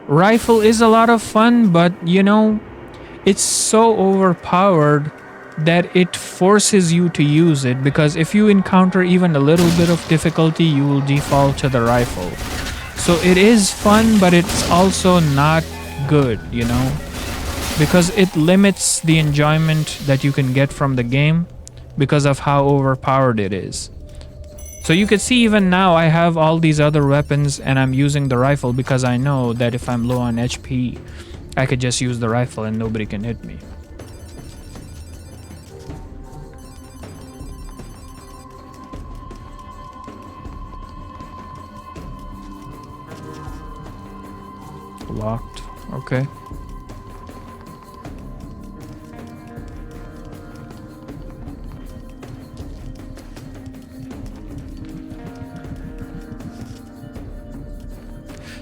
Rifle is a lot of fun, but you know, it's so overpowered that it forces you to use it, because if you encounter even a little bit of difficulty, you will default to the rifle. So it is fun, but it's also not good, you know, because it limits the enjoyment that you can get from the game because of how overpowered it is. So you could see even now I have all these other weapons and I'm using the rifle because I know that if I'm low on HP, I could just use the rifle and nobody can hit me. Locked. Okay.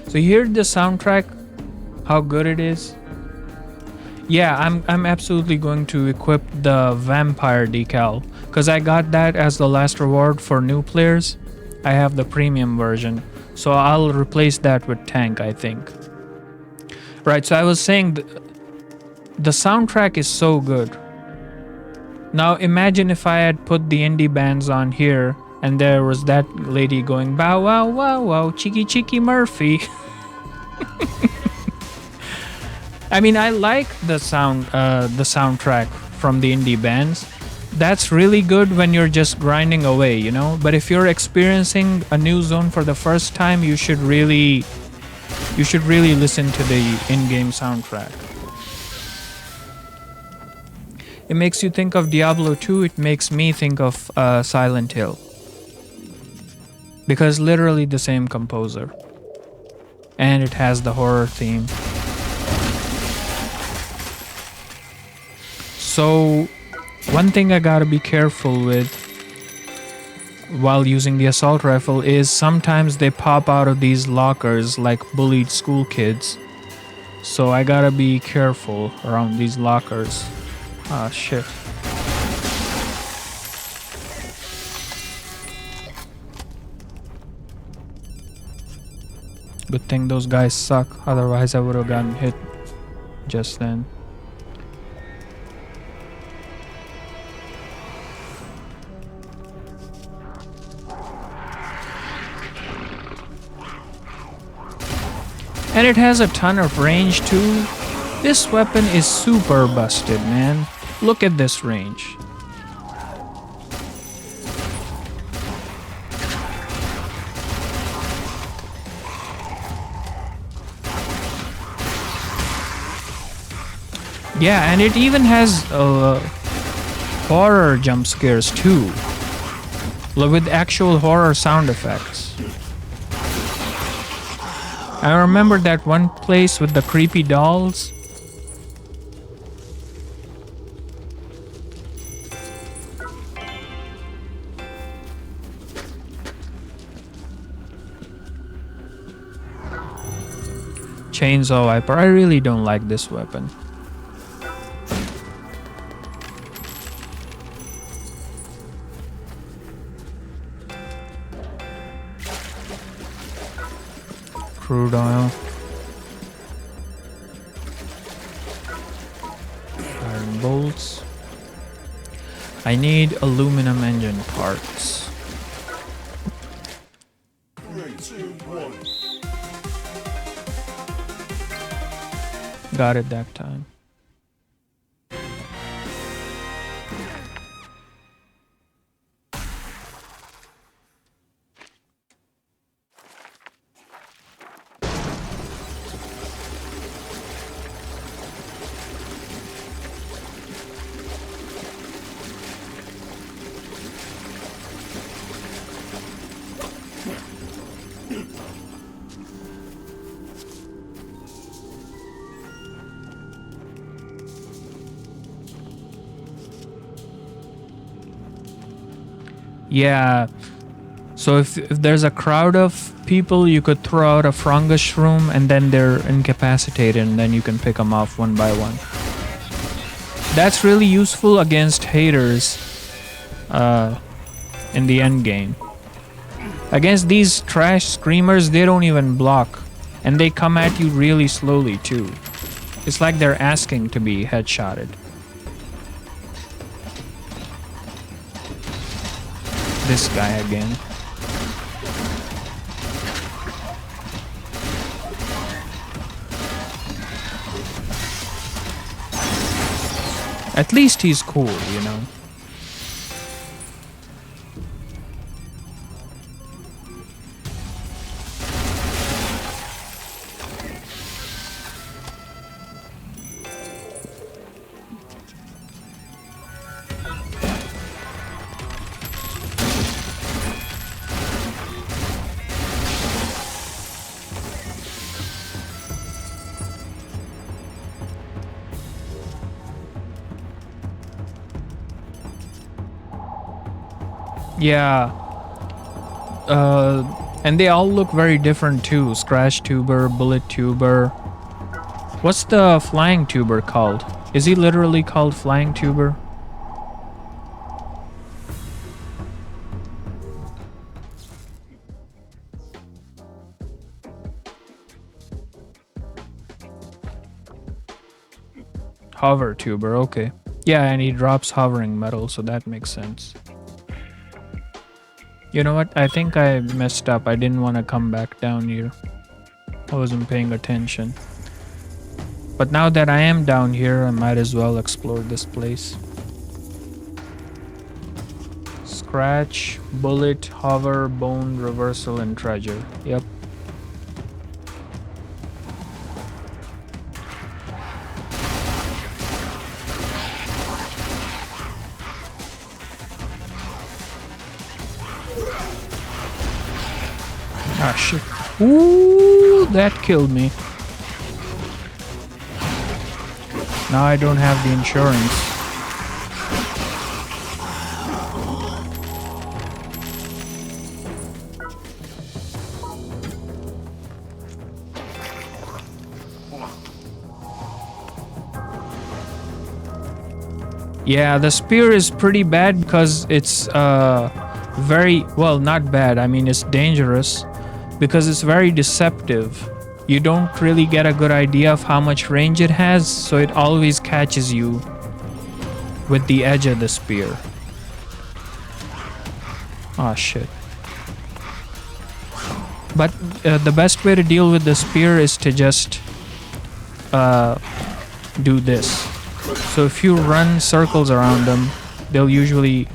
So you hear the soundtrack, how good it is? Yeah, I'm absolutely going to equip the vampire decal because I got that as the last reward for new players. I have the premium version, so I'll replace that with tank, I think. Right, so I was saying the soundtrack is so good. Now imagine if I had put the indie bands on here and there was that lady going bow wow wow wow cheeky cheeky Murphy. I mean, I like the soundtrack from the indie bands. That's really good when you're just grinding away, you know? But if you're experiencing a new zone for the first time, you should really listen to the in-game soundtrack. It makes you think of Diablo 2, it makes me think of Silent Hill. Because literally the same composer. And it has the horror theme. So, one thing I gotta be careful with while using the assault rifle is sometimes they pop out of these lockers like bullied school kids. So I gotta be careful around these lockers. Ah, shit. Good thing those guys suck, otherwise I would have gotten hit just then. And it has a ton of range too. This weapon is super busted, man. Look at this range. Yeah, and it even has horror jump scares too, with actual horror sound effects. I remember that one place with the creepy dolls. Chainsaw Viper. I really don't like this weapon. Crude oil. Iron bolts. I need aluminum engine parts. 3, 2, 1. Got it that time. Yeah. So if there's a crowd of people, you could throw out a fungus shroom and then they're incapacitated and then you can pick them off one by one. That's really useful against haters in the end game. Against these trash screamers, they don't even block. And they come at you really slowly too. It's like they're asking to be headshotted. This guy again. At least he's cool, you know. Yeah. And they all look very different too. Scratch tuber, bullet tuber. What's the flying tuber called? Is he literally called flying tuber? Hover tuber, okay. Yeah, and he drops hovering metal, so that makes sense. You know what? I think I messed up. I didn't want to come back down here. I wasn't paying attention. But now that I am down here, I might as well explore this place. Scratch, bullet, hover, bone, reversal, and treasure. Yep. Ah, shit. Ooh, that killed me. Now I don't have the insurance. Yeah, the spear is pretty bad because it's very, well, not bad. I mean, it's dangerous because it's very deceptive. You don't really get a good idea of how much range it has, so it always catches you with the edge of the spear. Oh shit. But the best way to deal with the spear is to just do this. So if you run circles around them, they'll usually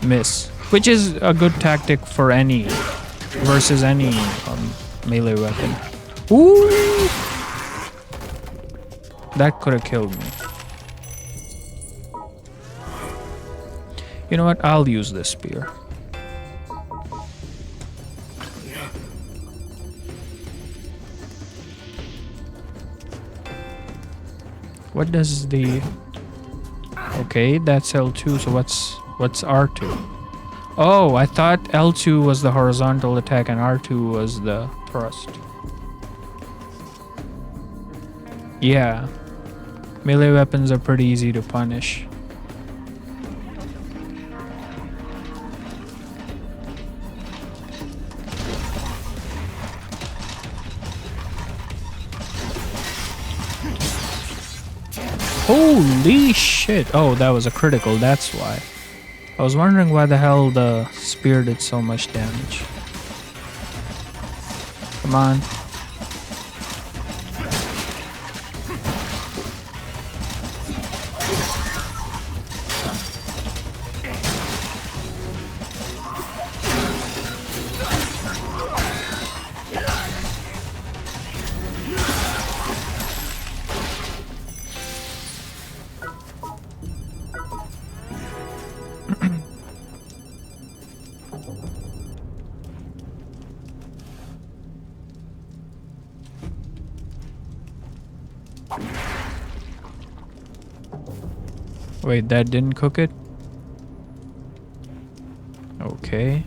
miss, which is a good tactic for any versus any melee weapon. Ooh! That could have killed me. You know what? I'll use this spear. What does the... Okay, that's L2, so what's R2? Oh, I thought L2 was the horizontal attack and R2 was the thrust. Yeah. Melee weapons are pretty easy to punish. Holy shit! Oh, that was a critical, that's why. I was wondering why the hell the spear did so much damage. Come on. Wait, that didn't cook it? Okay.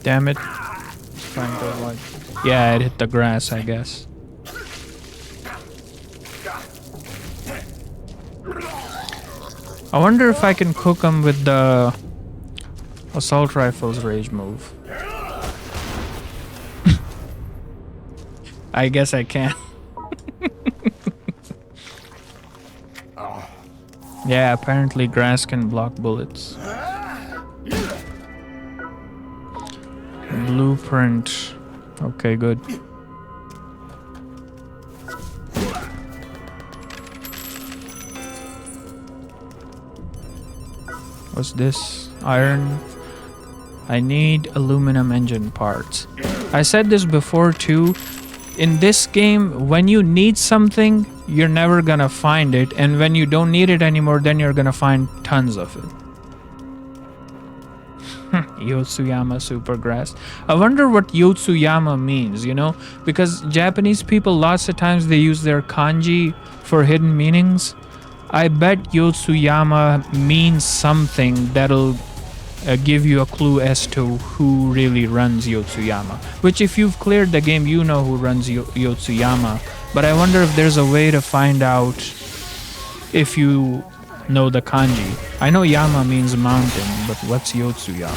Damn it. Trying to avoid. Yeah, it hit the grass, I guess. I wonder if I can cook them with the assault rifle's rage move. I guess I can. Yeah, apparently grass can block bullets. Blueprint. Okay, good. What's this? Iron. I need aluminum engine parts. I said this before too. In this game, when you need something, you're never gonna find it. And when you don't need it anymore, then you're gonna find tons of it. Yotsuyama Supergrass. I wonder what Yotsuyama means, you know? Because Japanese people, lots of times they use their kanji for hidden meanings. I bet Yotsuyama means something that'll give you a clue as to who really runs Yotsuyama. Which if you've cleared the game, you know who runs Yotsuyama. But I wonder if there's a way to find out if you know the kanji. I know Yama means mountain, but what's Yotsuyama?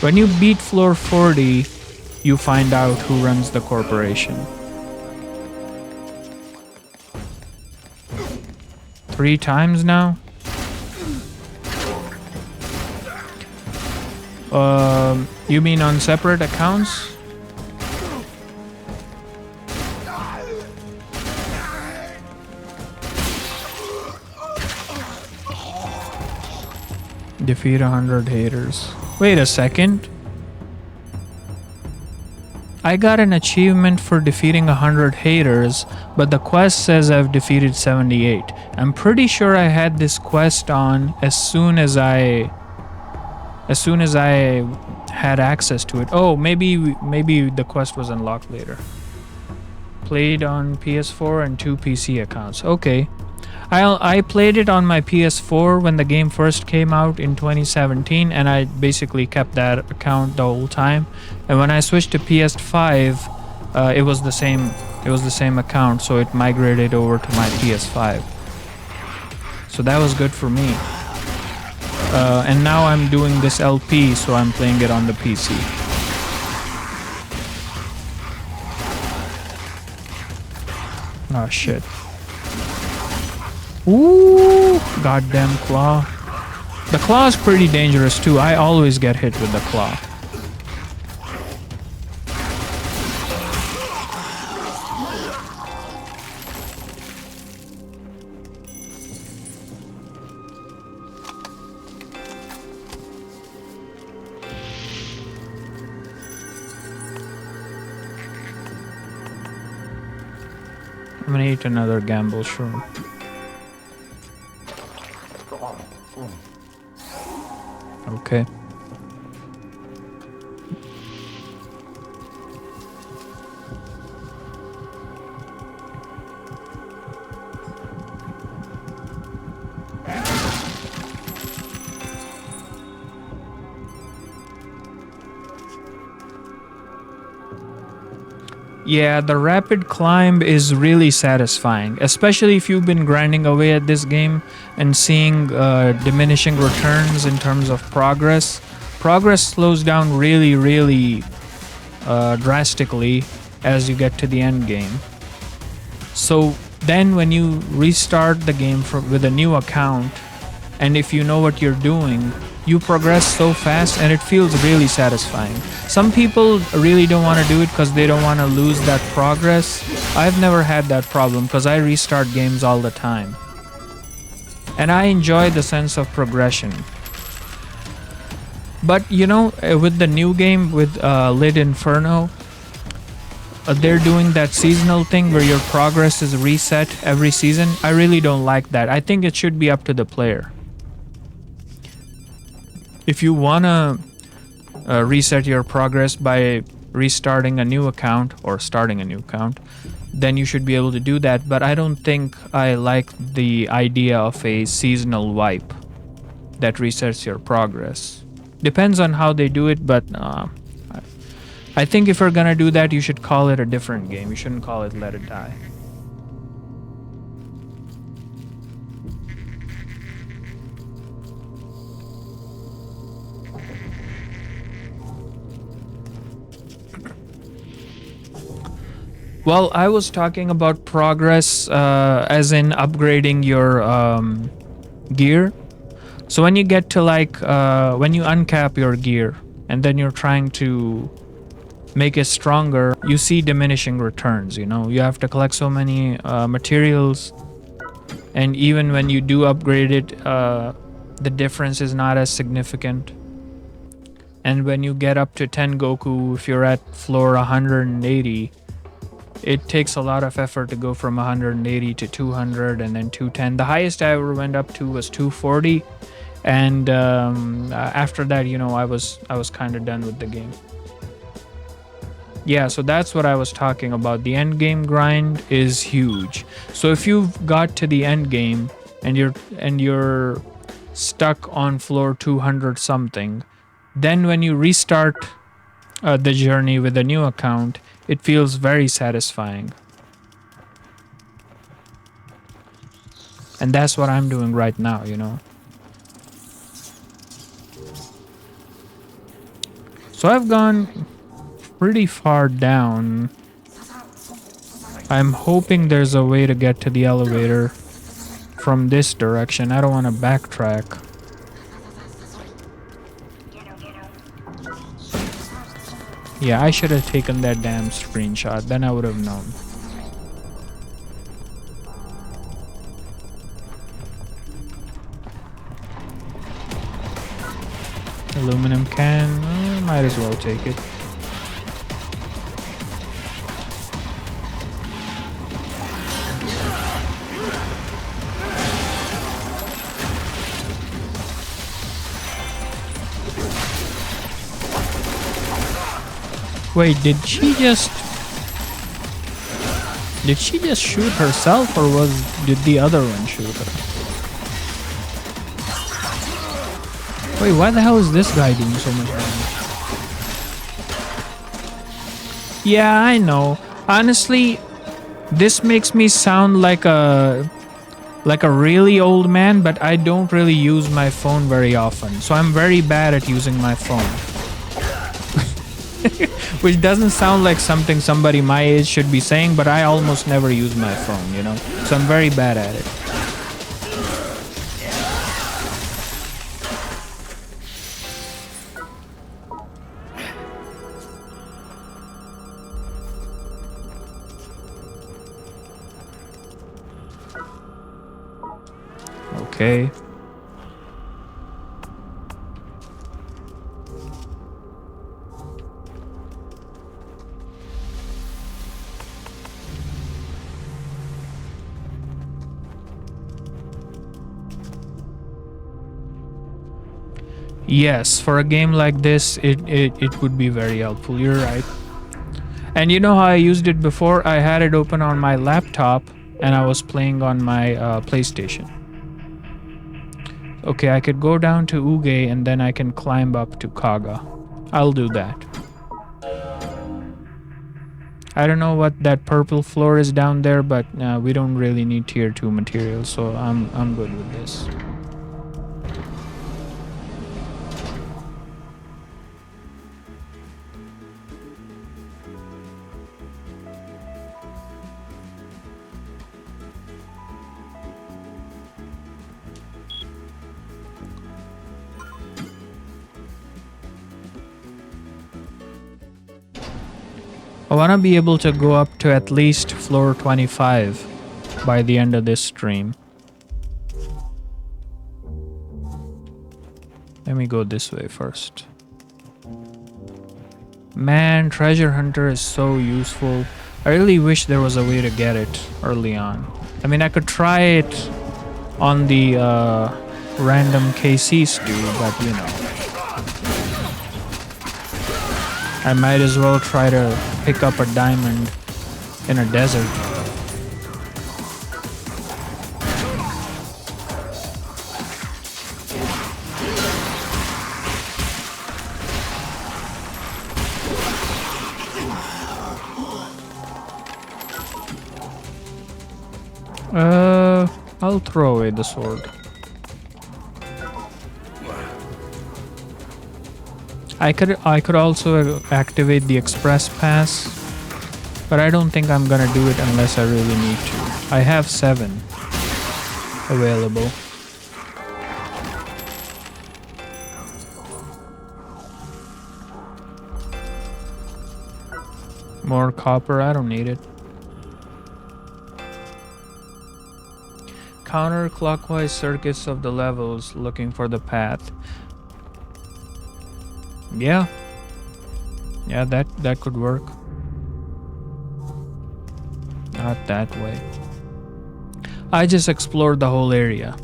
When you beat floor 40, you find out who runs the corporation. 3 times now? You mean on separate accounts? Defeat 100 haters. Wait a second. I got an achievement for defeating 100 haters, but the quest says I've defeated 78. I'm pretty sure I had this quest on as soon as I had access to it. Oh, maybe the quest was unlocked later. Played on PS4 and 2 PC accounts. Okay. I played it on my PS4 when the game first came out in 2017, and I basically kept that account the whole time. And when I switched to PS5, it was the same account, so it migrated over to my PS5. So that was good for me. And now I'm doing this LP, so I'm playing it on the PC. Oh shit. Ooh, goddamn claw. The claw is pretty dangerous too. I always get hit with the claw. I'm gonna eat another gamble shroom. Okay. Yeah, the rapid climb is really satisfying, especially if you've been grinding away at this game and seeing diminishing returns in terms of progress. Progress slows down really drastically as you get to the end game. So then when you restart the game with a new account, and if you know what you're doing, you progress so fast and it feels really satisfying. Some people really don't want to do it because they don't want to lose that progress. I've never had that problem because I restart games all the time. And I enjoy the sense of progression. But you know, with the new game, with Lid Inferno, they're doing that seasonal thing where your progress is reset every season. I really don't like that. I think it should be up to the player. If you want to reset your progress by restarting a new account or starting a new account, then you should be able to do that. But I don't think I like the idea of a seasonal wipe that resets your progress. Depends on how they do it, but I think if you're gonna do that, you should call it a different game. You shouldn't call it Let It Die. Well, I was talking about progress as in upgrading your gear. So when you get to like, when you uncap your gear and then you're trying to make it stronger, you see diminishing returns, you know? You have to collect so many materials, and even when you do upgrade it, the difference is not as significant. And when you get up to 10 Goku, if you're at floor 180, it takes a lot of effort to go from 180 to 200 and then 210. The highest I ever went up to was 240, and after that, you know, I was kind of done with the game. Yeah, so that's what I was talking about. The end game grind is huge. So if you've got to the end game and you're stuck on floor 200 something, then when you restart the journey with a new account, it feels very satisfying. And that's what I'm doing right now, you know. So I've gone pretty far down. I'm hoping there's a way to get to the elevator from this direction. I don't want to backtrack. Yeah, I should have taken that damn screenshot. Then I would have known. Aluminum can. Might as well take it. Wait, did she just shoot herself, or did the other one shoot her? Wait, why the hell is this guy doing so much damage? Yeah, I know. Honestly, this makes me sound like a really old man, but I don't really use my phone very often. So I'm very bad at using my phone. Which doesn't sound like something somebody my age should be saying, but I almost never use my phone, you know? So I'm very bad at it. Okay. Yes, for a game like this, it would be very helpful. You're right. And you know how I used it before? I had it open on my laptop and I was playing on my PlayStation. Okay, I could go down to Uge and then I can climb up to Kaga. I'll do that. I don't know what that purple floor is down there, but we don't really need tier 2 materials, so I'm good with this. I want to be able to go up to at least floor 25 by the end of this stream. Let me go this way first. Man, treasure hunter is so useful. I really wish there was a way to get it early on. I mean, I could try it on the random KC stew, but you know. I might as well try to pick up a diamond in a desert. I'll throw away the sword. I could also activate the express pass, but I don't think I'm gonna do it unless I really need to. I have 7 available. More copper, I don't need it. Counterclockwise circuits of the levels, looking for the path. Yeah, that could work. Not that way. I just explored the whole area.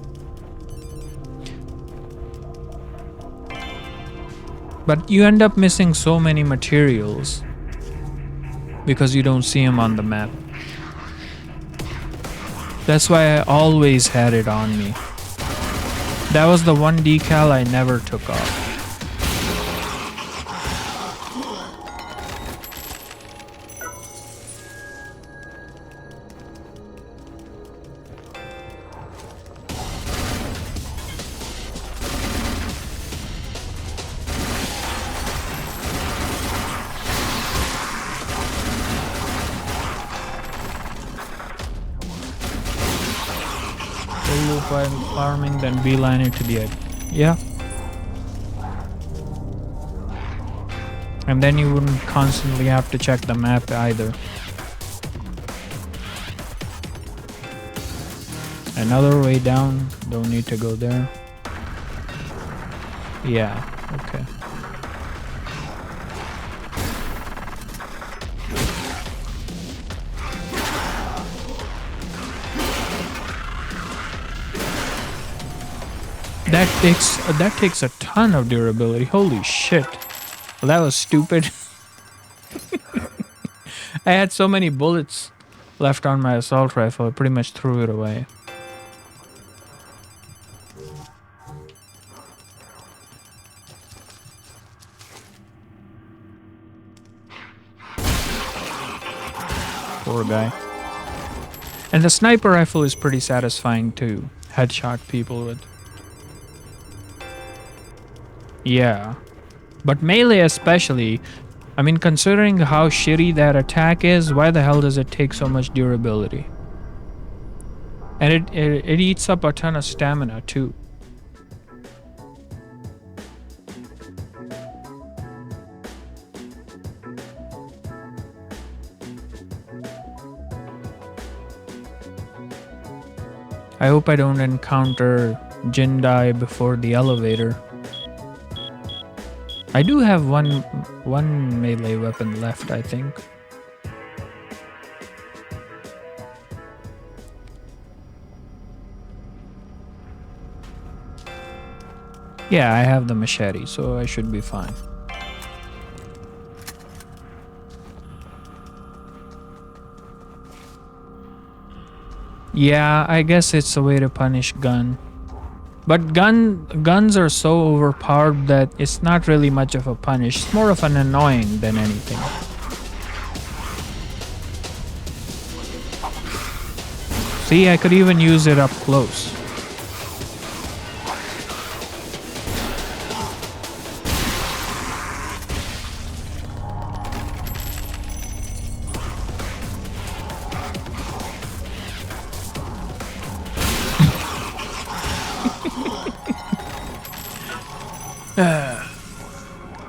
But you end up missing so many materials because you don't see them on the map. That's why I always had it on me. That was the one decal I never took off. Farming, then beeline it to the egg. Yeah. And then you wouldn't constantly have to check the map either. Another way down, don't need to go there. Yeah, okay. That takes a ton of durability. Holy shit. Well, that was stupid. I had so many bullets left on my assault rifle, I pretty much threw it away. Poor guy. And the sniper rifle is pretty satisfying to headshot people with. Yeah, but melee especially, I mean, considering how shitty that attack is, why the hell does it take so much durability? And it eats up a ton of stamina too. I hope I don't encounter Jindai before the elevator. I do have one melee weapon left, I think. Yeah, I have the machete, so I should be fine. Yeah, I guess it's a way to punish gun. But guns are so overpowered that it's not really much of a punish. It's more of an annoying than anything. See, I could even use it up close.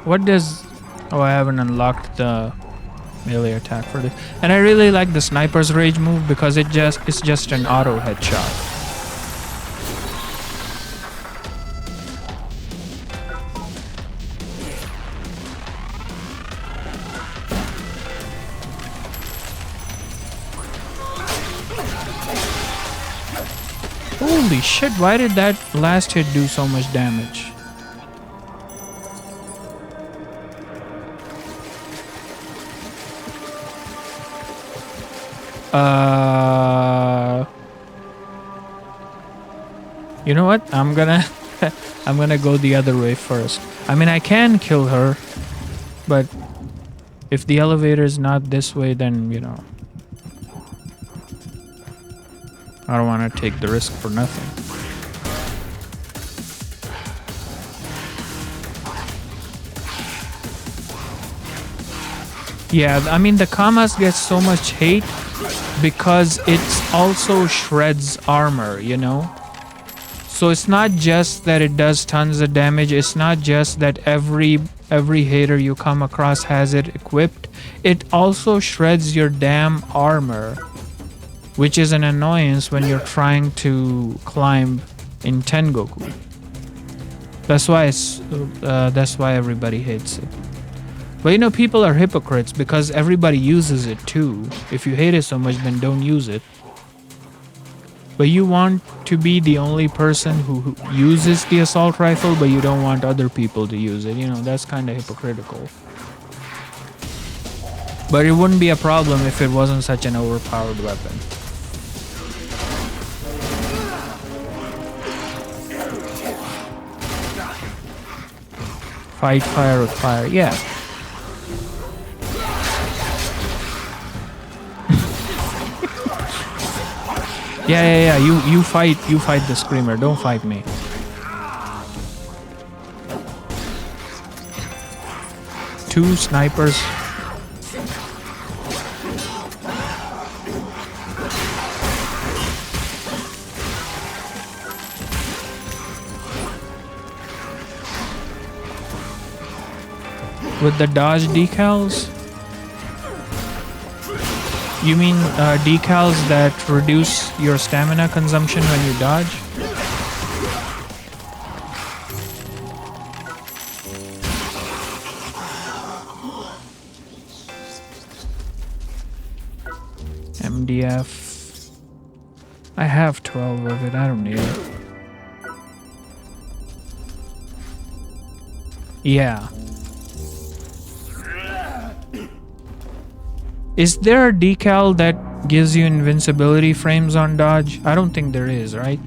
What does... Oh, I haven't unlocked the melee attack for this. And I really like the sniper's rage move because it's just an auto headshot. Holy shit, why did that last hit do so much damage? You know what? I'm gonna go the other way first. I mean, I can kill her, but if the elevator is not this way, then, you know, I don't want to take the risk for nothing. Yeah, I mean, the Kamas get so much hate because it also shreds armor, you know? So it's not just that it does tons of damage, it's not just that every hater you come across has it equipped. It also shreds your damn armor, which is an annoyance when you're trying to climb in Tengoku. That's why everybody hates it. But you know, people are hypocrites because everybody uses it too. If you hate it so much, then don't use it. But you want to be the only person who uses the assault rifle, but you don't want other people to use it. You know, that's kind of hypocritical. But it wouldn't be a problem if it wasn't such an overpowered weapon. Fight fire with fire, yeah. Yeah. You fight the screamer. Don't fight me. Two snipers. With the dodge decals? You mean decals that reduce your stamina consumption when you dodge? MDF. I have 12 of it, I don't need it. Yeah. Is there a decal that gives you invincibility frames on dodge? I don't think there is, right?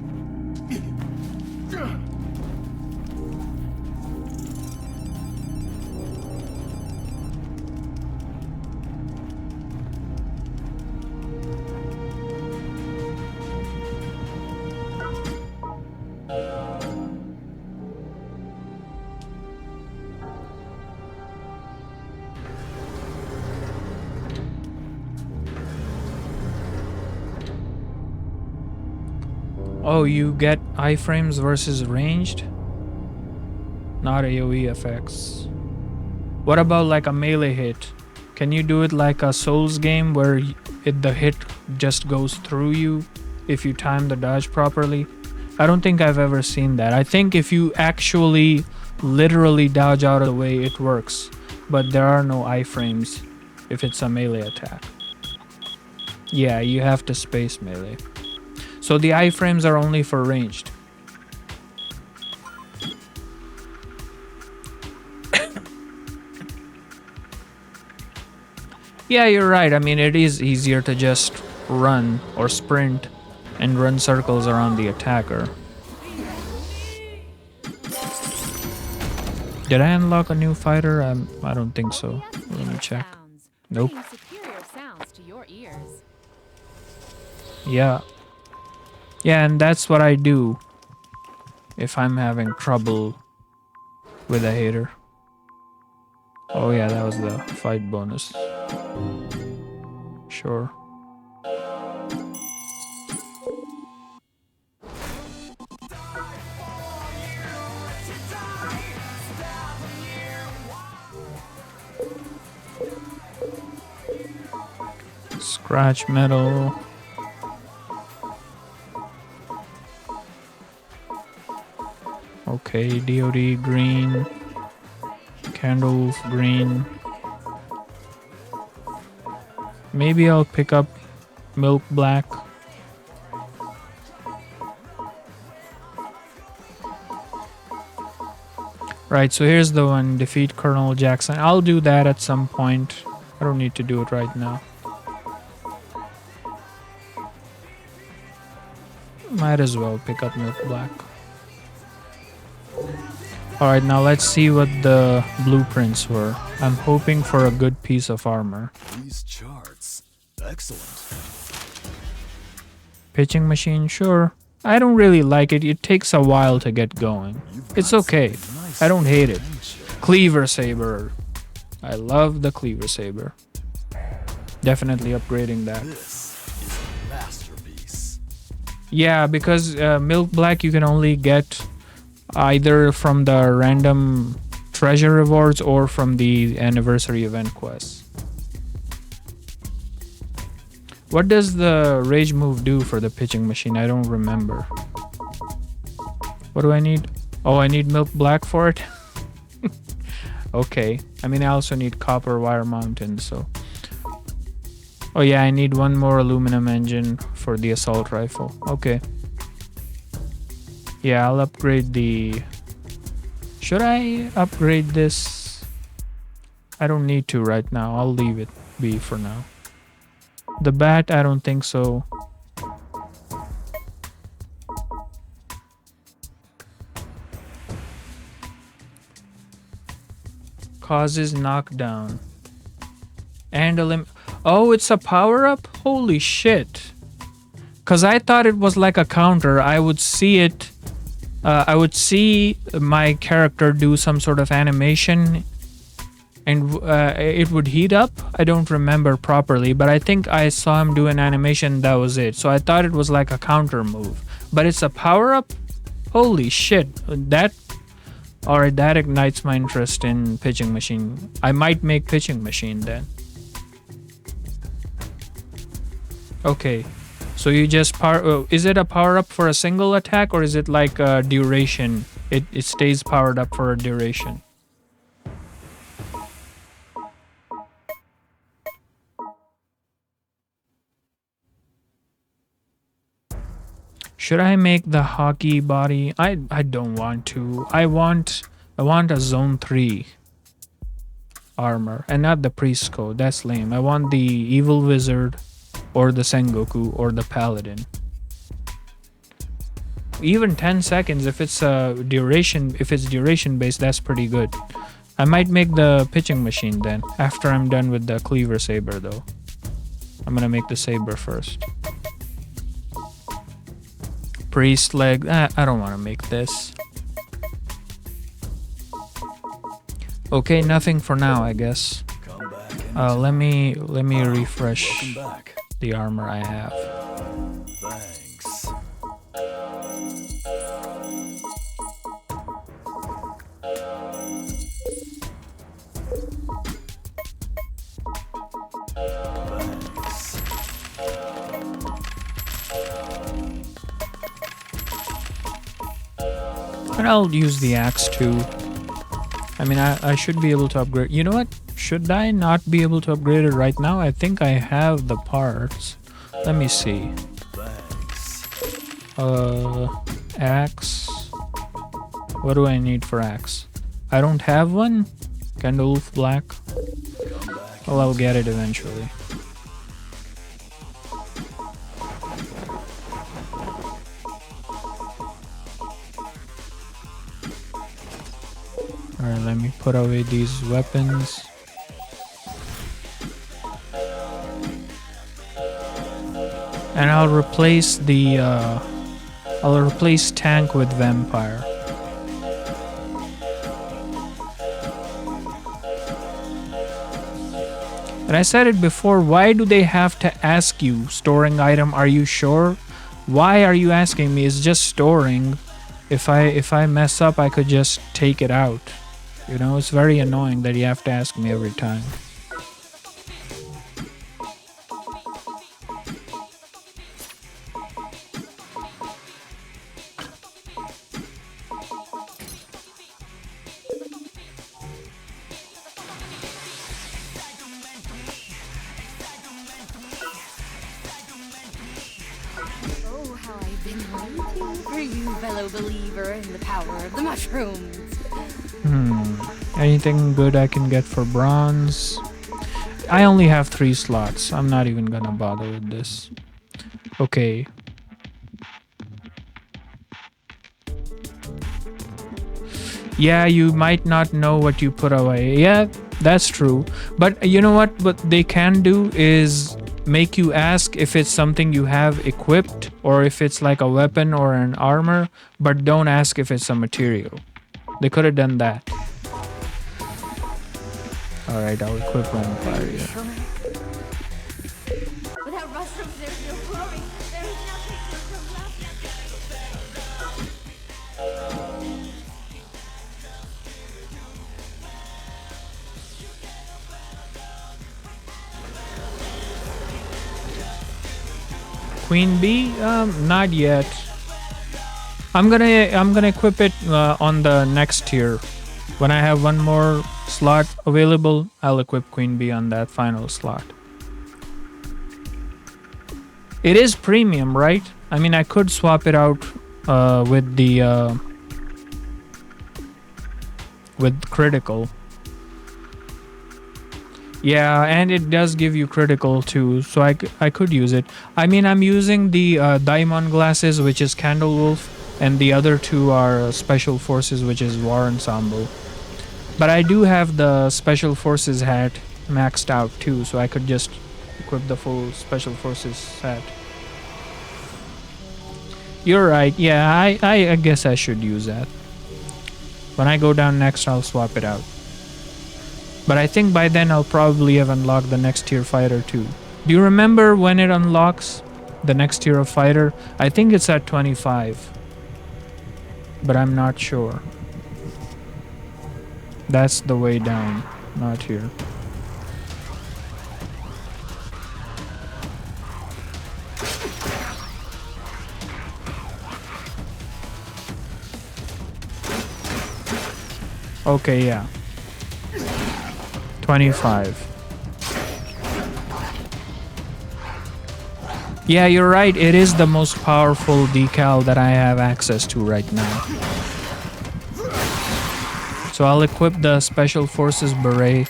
Oh, you get iframes versus ranged? Not AoE effects. What about like a melee hit? Can you do it like a Souls game where the hit just goes through you if you time the dodge properly? I don't think I've ever seen that. I think if you actually literally dodge out of the way, it works. But there are no iframes if it's a melee attack. Yeah, you have to space melee. So the iframes are only for ranged. Yeah, you're right. I mean, it is easier to just run or sprint and run circles around the attacker. Did I unlock a new fighter? I don't think so. Let me check. Nope. Superior sounds to your ears. Yeah. Yeah, and that's what I do if I'm having trouble with a hater. Oh yeah, that was the fight bonus. Sure. Scratch metal. Okay, DOD green. Candles green. Maybe I'll pick up milk black. Right, so here's the one. Defeat Colonel Jackson. I'll do that at some point. I don't need to do it right now. Might as well pick up Milk Black. Alright, now let's see what the blueprints were. I'm hoping for a good piece of armor. These charts. Excellent. Pitching machine, sure. I don't really like it. It takes a while to get going. It's okay. I don't hate it. Cleaver Saber. I love the Cleaver Saber. Definitely upgrading that. This is a masterpiece. Yeah, because Milk Black you can only get either from the random treasure rewards or from the anniversary event quests. What does the rage move do for the pitching machine? I don't remember. What do I need? Oh, I need Milk Black for it? Okay. I mean, I also need Copper Wire Mountain, so... Oh yeah, I need one more aluminum engine for the assault rifle. Okay. Yeah, I'll upgrade the... Should I upgrade this? I don't need to right now. I'll leave it be for now. The bat, I don't think so. Causes knockdown. And oh, it's a power-up? Holy shit. Because I thought it was like a counter. I would see it... I would see my character do some sort of animation and it would heat up. I don't remember properly, but I think I saw him do an animation. That was it. So I thought it was like a counter move, but it's a power-up? Holy shit. Alright, that ignites my interest in pitching machine. I might make pitching machine then. Okay. So you just is it a power up for a single attack or is it like a duration? It stays powered up for a duration. Should I make the hockey body? I don't want to. I want a zone 3 armor and not the priest code. That's lame. I want the evil wizard or the Sengoku, or the Paladin. Even 10 seconds, if it's duration based, that's pretty good. I might make the pitching machine then, after I'm done with the Cleaver Saber though. I'm gonna make the Saber first. Priest leg, I don't wanna make this. Okay, nothing for now, I guess. Let me refresh the armor I have. Thanks. And I'll use the axe too. I mean, I should be able to upgrade. You know what? Should I not be able to upgrade it right now? I think I have the parts. Let me see. Axe. What do I need for axe? I don't have one? Candlewolf Black? Well, I'll get it eventually. Alright, let me put away these weapons. And I'll replace the tank with vampire. And I said it before, why do they have to ask you, storing item, are you sure? Why are you asking me? It's just storing. If I mess up, I could just take it out. You know, it's very annoying that you have to ask me every time. Oh, how I've been waiting for you, fellow believer in the power of the mushrooms. Anything good I can get for bronze? I only have 3 slots. I'm not even gonna bother with this. Okay. Yeah, you might not know what you put away. Yeah, that's true. But you know what they can do is make you ask if it's something you have equipped or if it's like a weapon or an armor, but don't ask if it's a material. They could have done that. Alright, I'll equip Vampire. Without mushrooms, there's no glory. There is nothing to love. Queen bee? Not yet. I'm gonna equip it on the next tier. When I have one more slot available, I'll equip Queen bee on that final slot. It is premium, right? I mean, I could swap it out with the with critical. Yeah, and it does give you critical too, so I could use it. I mean, I'm using the diamond glasses, which is Candle Wolf, and the other two are Special Forces, which is War Ensemble. But I do have the Special Forces hat maxed out too, so I could just equip the full Special Forces hat. You're right, yeah, I guess I should use that. When I go down next, I'll swap it out. But I think by then I'll probably have unlocked the next tier fighter too. Do you remember when it unlocks the next tier of fighter? I think it's at 25. But I'm not sure. That's the way down, not here. Okay, yeah. 25. Yeah, you're right. It is the most powerful decal that I have access to right now. So I'll equip the Special Forces beret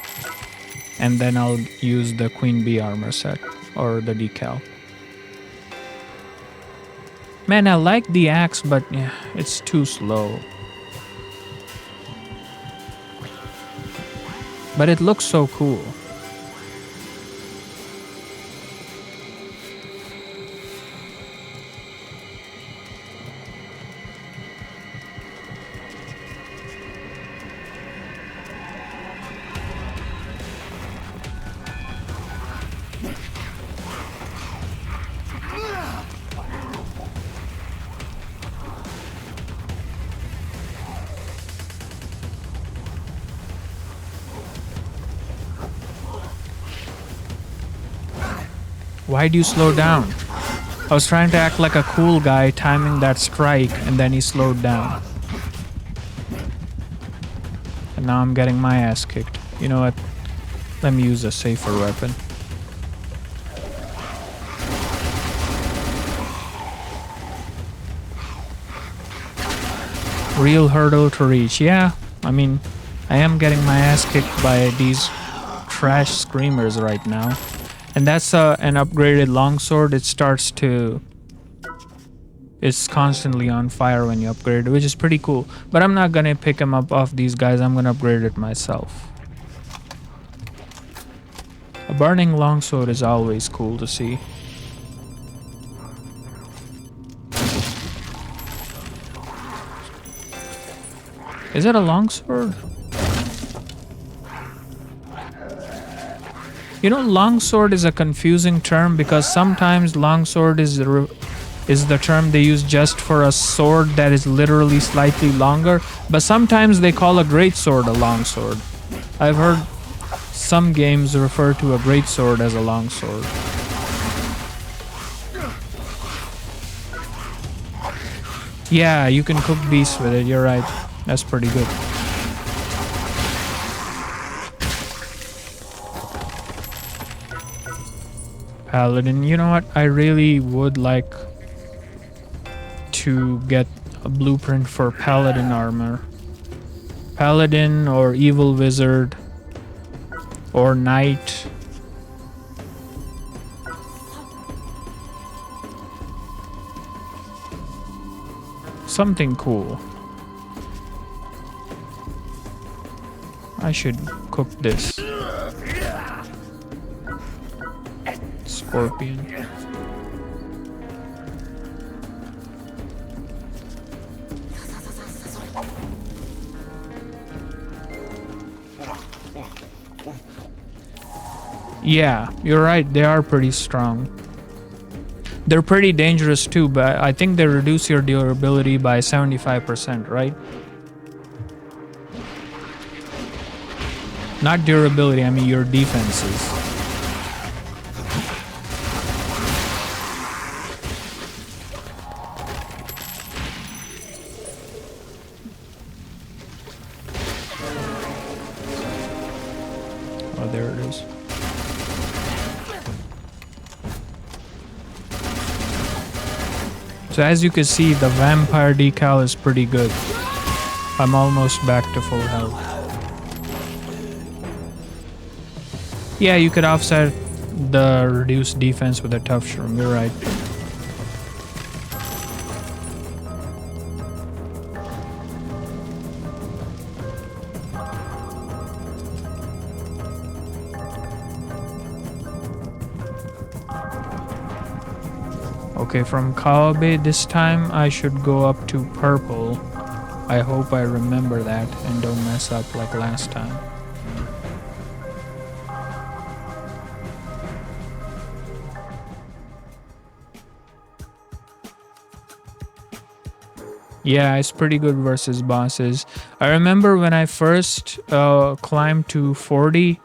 and then I'll use the Queen Bee armor set or the decal. Man, I like the axe, but yeah, it's too slow. But it looks so cool. Why'd you slow down? I was trying to act like a cool guy timing that strike and then he slowed down. And now I'm getting my ass kicked. You know what? Let me use a safer weapon. Real hurdle to reach. Yeah, I mean, I am getting my ass kicked by these trash screamers right now. And that's an upgraded longsword. It starts to... It's constantly on fire when you upgrade it, which is pretty cool. But I'm not gonna pick him up off these guys. I'm gonna upgrade it myself. A burning longsword is always cool to see. Is it a longsword? You know, longsword is a confusing term because sometimes longsword is the term they use just for a sword that is literally slightly longer, but sometimes they call a greatsword a longsword. I've heard some games refer to a greatsword as a longsword. Yeah, you can cook beasts with it, you're right. That's pretty good. Paladin, you know what? I really would like to get a blueprint for Paladin armor. paladin or evil wizard or knight. Something cool. I should cook this. Scorpion. Yeah, you're right. They are pretty strong. They're pretty dangerous too, but I think they reduce your durability by 75%, right? Not durability, I mean your defenses. Oh, there it is. So as you can see, the vampire decal is pretty good. I'm almost back to full health. Yeah, you could offset the reduced defense with a tough shroom, you're right. Okay, from Kawabe this time I should go up to purple. I hope I remember that and don't mess up like last time. Yeah, it's pretty good versus bosses. I remember when I first climbed to 40,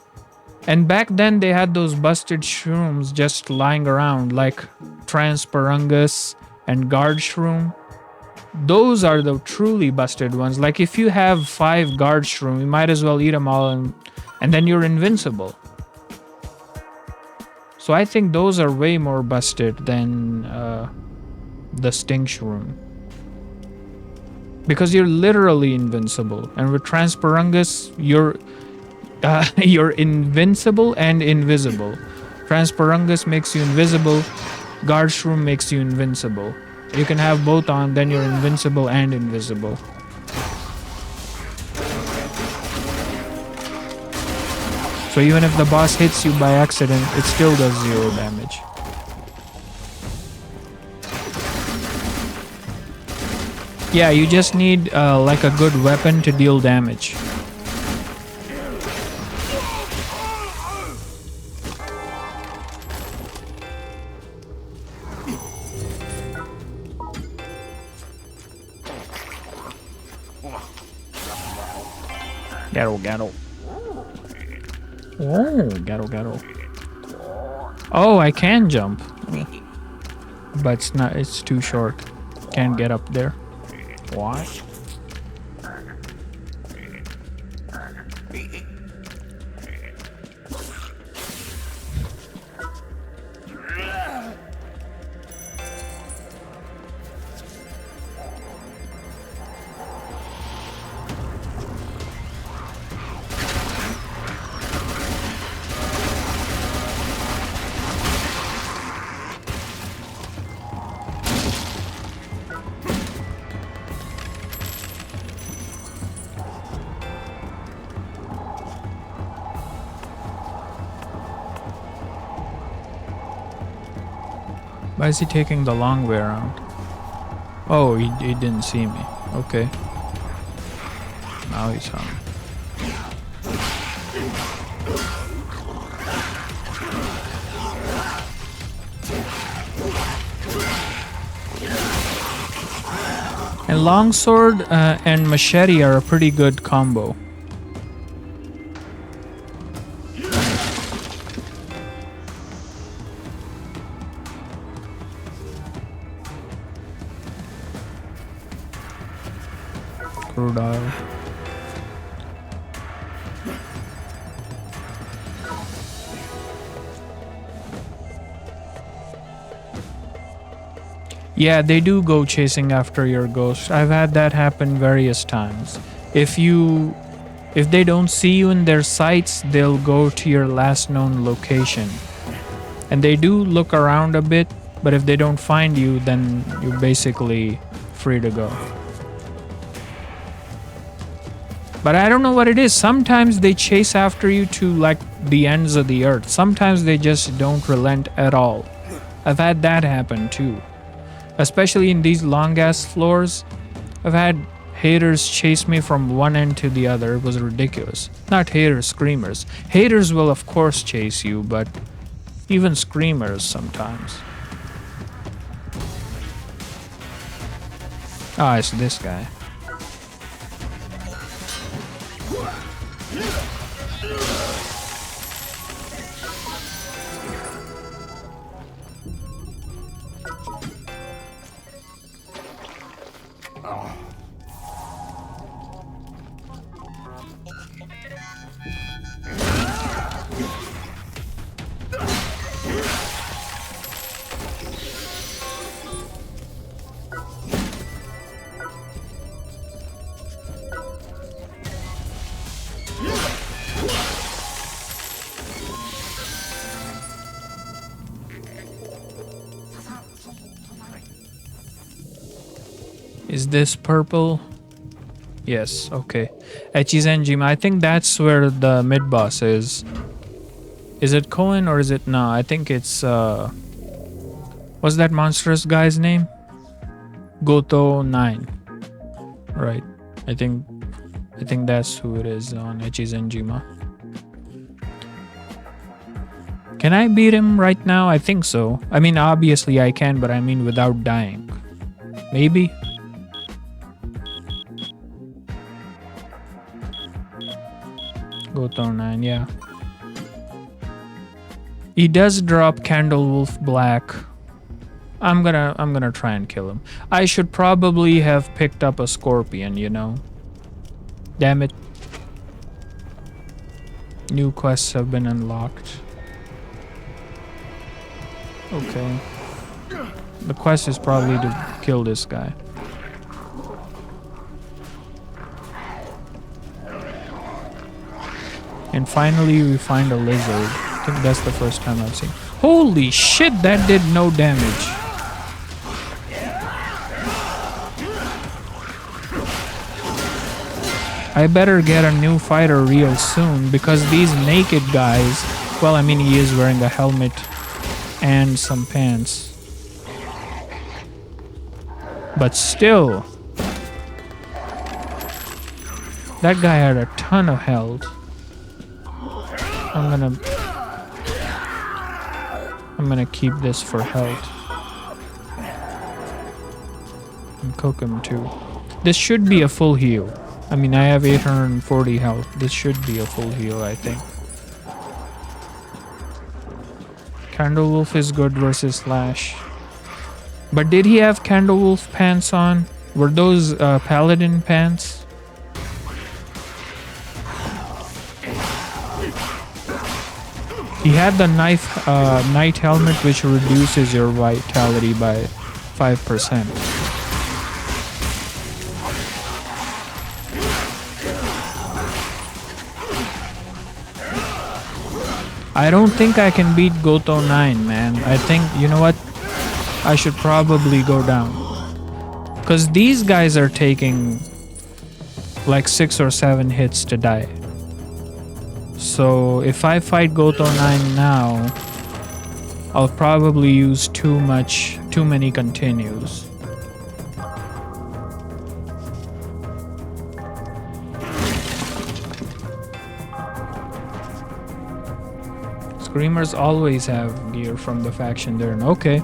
and back then they had those busted shrooms just lying around, like Transparengus and Guard Shroom. Those are the truly busted ones. Like if you have 5 Guard Shroom, you might as well eat them all and then you're invincible. So I think those are way more busted than the Sting Shroom. Because you're literally invincible. And with Transparengus, you're invincible and invisible. Transparengus makes you invisible. Guard Shroom makes you invincible. You can have both on, then you're invincible and invisible. So even if the boss hits you by accident, it still does 0 damage. Yeah, you just need like a good weapon to deal damage. Gatto. Oh, gatto. Oh, I can jump. But it's too short. Can't get up there. What? Why is he taking the long way around? Oh, he didn't see me. Okay. Now he saw me. And longsword and machete are a pretty good combo. Crude oil. Yeah, they do go chasing after your ghost. I've had that happen various times. If you If they don't see you in their sights, they'll go to your last known location. And they do look around a bit, but if they don't find you, then you're basically free to go. But I don't know what it is. Sometimes they chase after you to like the ends of the earth. Sometimes they just don't relent at all. I've had that happen too. Especially in these long ass floors. I've had haters chase me from one end to the other. It was ridiculous. Not haters, screamers. Haters will of course chase you, but even screamers sometimes. Ah, it's this guy. Is this purple? Yes, okay. Echizanjima. I think that's where the mid boss is. Is it Cohen or is it no? I think it's what's that monstrous guy's name? Goto 9. Right. I think that's who it is on Echizanjima. Can I beat him right now? I think so. I mean obviously I can, but I mean without dying. Maybe? Goto 9, yeah. He does drop Candlewolf Black. I'm gonna try and kill him. I should probably have picked up a Scorpion, you know. Damn it. New quests have been unlocked. Okay. The quest is probably to kill this guy. And finally we find a lizard. I think that's the first time I've seen. Holy shit, that did no damage. I better get a new fighter real soon because these naked guys, well, I mean he is wearing a helmet and some pants. But still, that guy had a ton of health. I'm gonna keep this for health. And cook him too. This should be a full heal. I mean, I have 840 health. This should be a full heal, I think. Candlewolf is good versus Slash. But did he have Candlewolf pants on? Were those paladin pants? He had the knight helmet, which reduces your vitality by 5%. I don't think I can beat Goto 9, man. I think, you know what? I should probably go down. Because these guys are taking like 6 or 7 hits to die. So if I fight Goto 9 now, I'll probably use too many continues. Screamers always have gear from the faction there. Okay.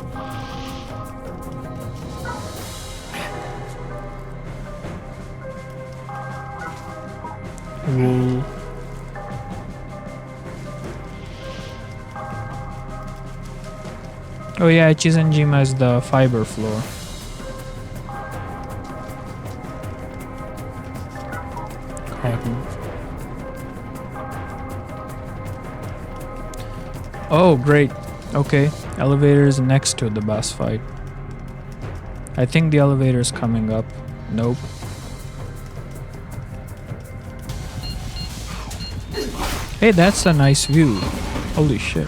Wool. Oh yeah, Chizenjima is the fiber floor. Cotton. Oh, great. Okay, elevator is next to the boss fight. I think the elevator is coming up. Nope. Hey, that's a nice view. Holy shit.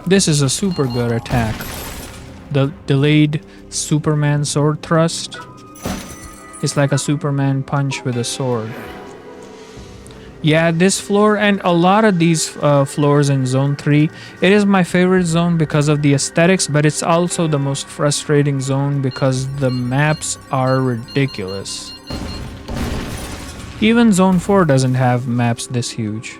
This is a super good attack. The delayed Superman sword thrust. It's like a Superman punch with a sword. Yeah, this floor and a lot of these floors in Zone 3, it is my favorite zone because of the aesthetics, but it's also the most frustrating zone because the maps are ridiculous. Even Zone 4 doesn't have maps this huge.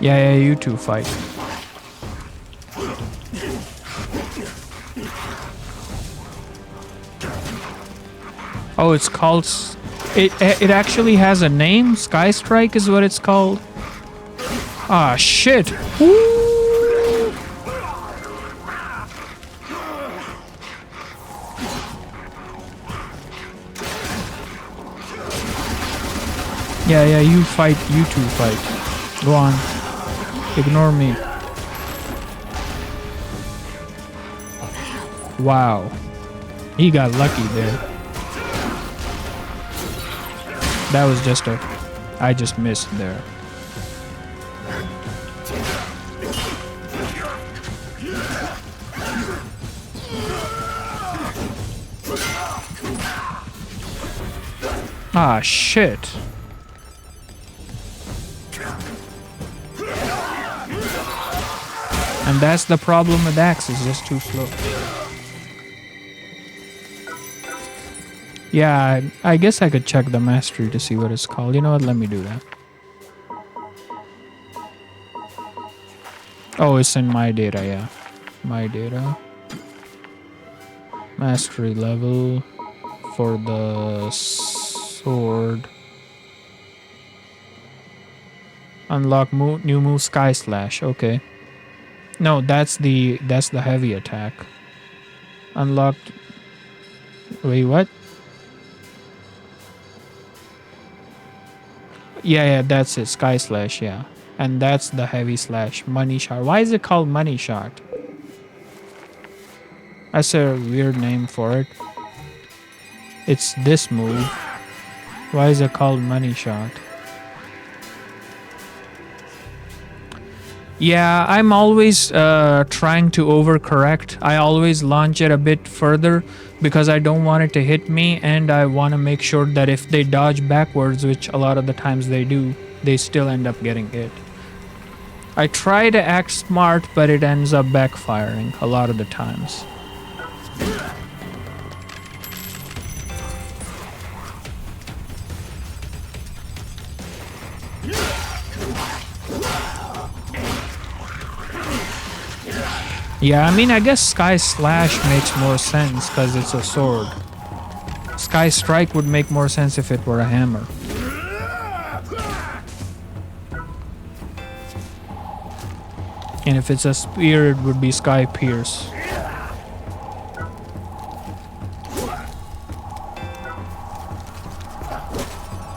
Yeah, you two fight. Oh, it's called... It actually has a name? Sky Strike is what it's called? Ah, shit! Woo! Yeah, you fight. You two fight. Go on. Ignore me. Wow. He got lucky there. That was just a... I just missed there. Ah, shit. And that's the problem with Axe, it's just too slow. Yeah, I guess I could check the mastery to see what it's called. You know what, let me do that. Oh, it's in my data, yeah. My data. Mastery level for the sword. Unlock new move Sky Slash, okay. No, that's the heavy attack. Unlocked. Wait, what? Yeah, that's it. Sky Slash, yeah. And that's the heavy slash. Money Shot. Why is it called Money Shot? That's a weird name for it. It's this move. Why is it called Money Shot? Yeah, I'm always trying to overcorrect. I always launch it a bit further because I don't want it to hit me, and I want to make sure that if they dodge backwards, which a lot of the times they do, they still end up getting hit. I try to act smart, but it ends up backfiring a lot of the times. Yeah, I mean, I guess Sky Slash makes more sense because it's a sword. Sky Strike would make more sense if it were a hammer. And if it's a spear, it would be Sky Pierce.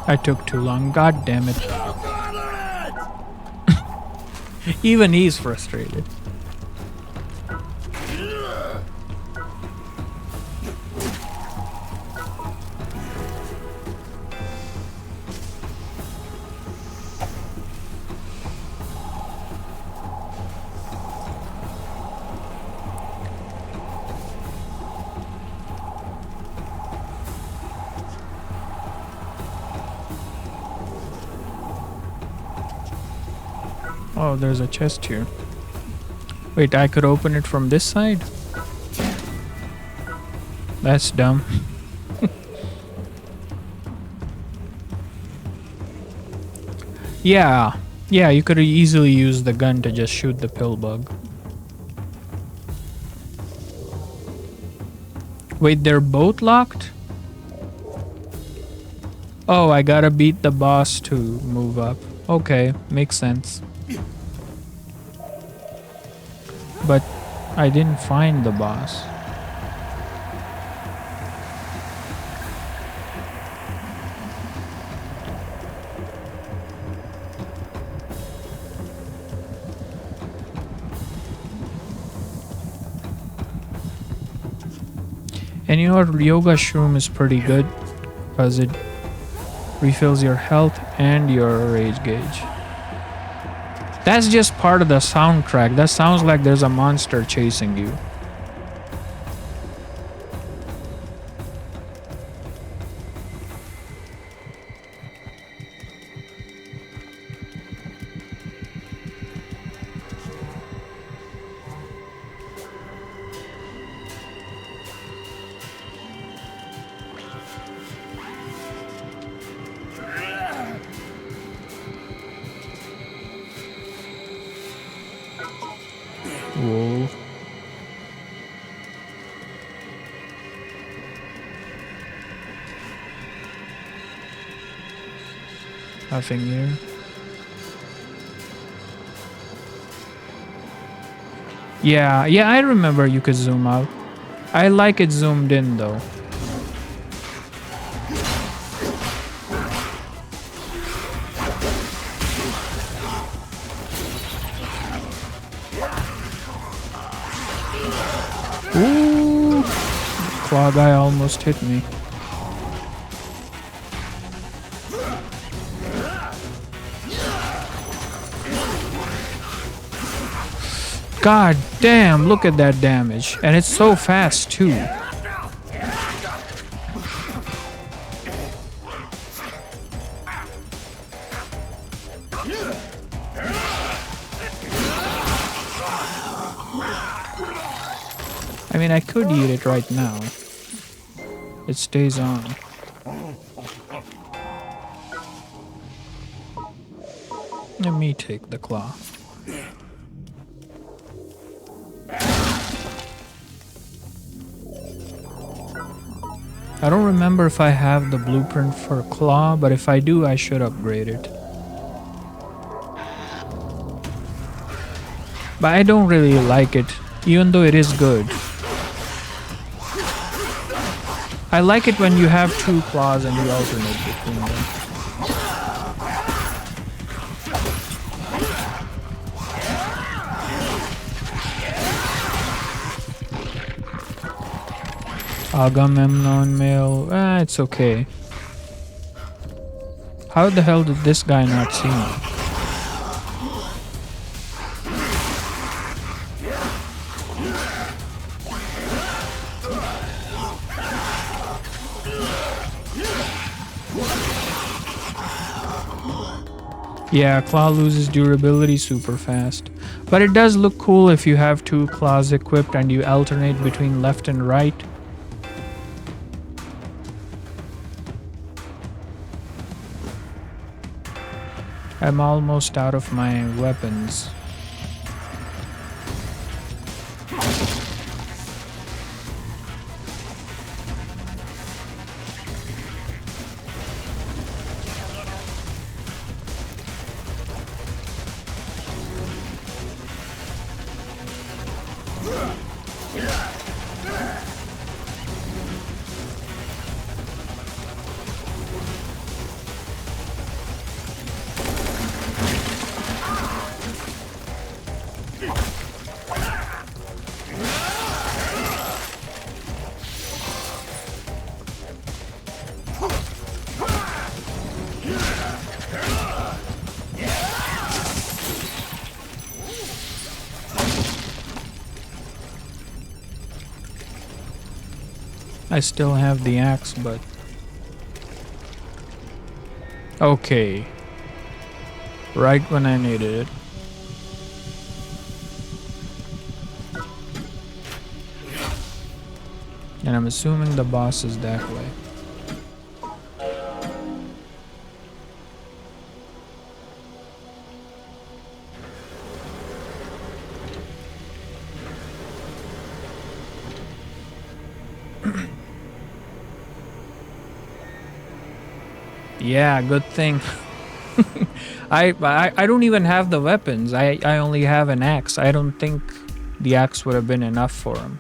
I took too long. God damn it. Even he's frustrated. Oh, there's a chest here. Wait, I could open it from this side? That's dumb. Yeah, you could easily use the gun to just shoot the pill bug. Wait, they're both locked? Oh, I gotta beat the boss to move up. Okay, makes sense. But I didn't find the boss. And you know what? Yoga Shroom is pretty good because it refills your health and your rage gauge. That's just part of the soundtrack. That sounds like there's a monster chasing you. Whoa. Nothing here. Yeah, I remember you could zoom out. I like it zoomed in though. Ooh, claw guy almost hit me. God damn, look at that damage. And it's so fast too. I mean, I could eat it right now. It stays on. Let me take the claw. I don't remember if I have the blueprint for claw, but if I do, I should upgrade it. But I don't really like it, even though it is good. I like it when you have two claws and you alternate between them. Agamemnon male, it's okay. How the hell did this guy not see me? Yeah, claw loses durability super fast. But it does look cool if you have two claws equipped and you alternate between left and right. I'm almost out of my weapons. I still have the axe, but... Okay. Right when I needed it. And I'm assuming the boss is that way. Yeah, good thing. I don't even have the weapons. I only have an axe. I don't think the axe would have been enough for him.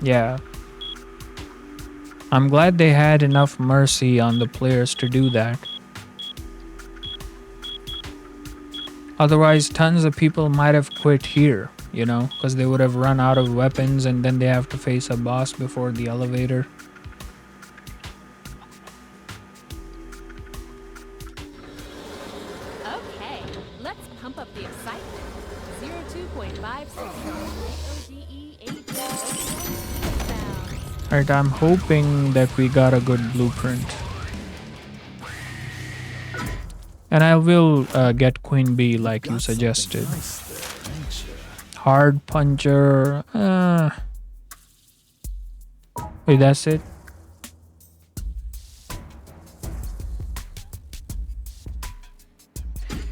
Yeah. I'm glad they had enough mercy on the players to do that. Otherwise, tons of people might have quit here, you know, because they would have run out of weapons and then they have to face a boss before the elevator. Okay, let's pump up the excitement. 02.56 sounds. Alright, I'm hoping that we got a good blueprint. And I will get Queen Bee like you suggested. Nice there, ain't ya? Hard puncher. Wait, that's it?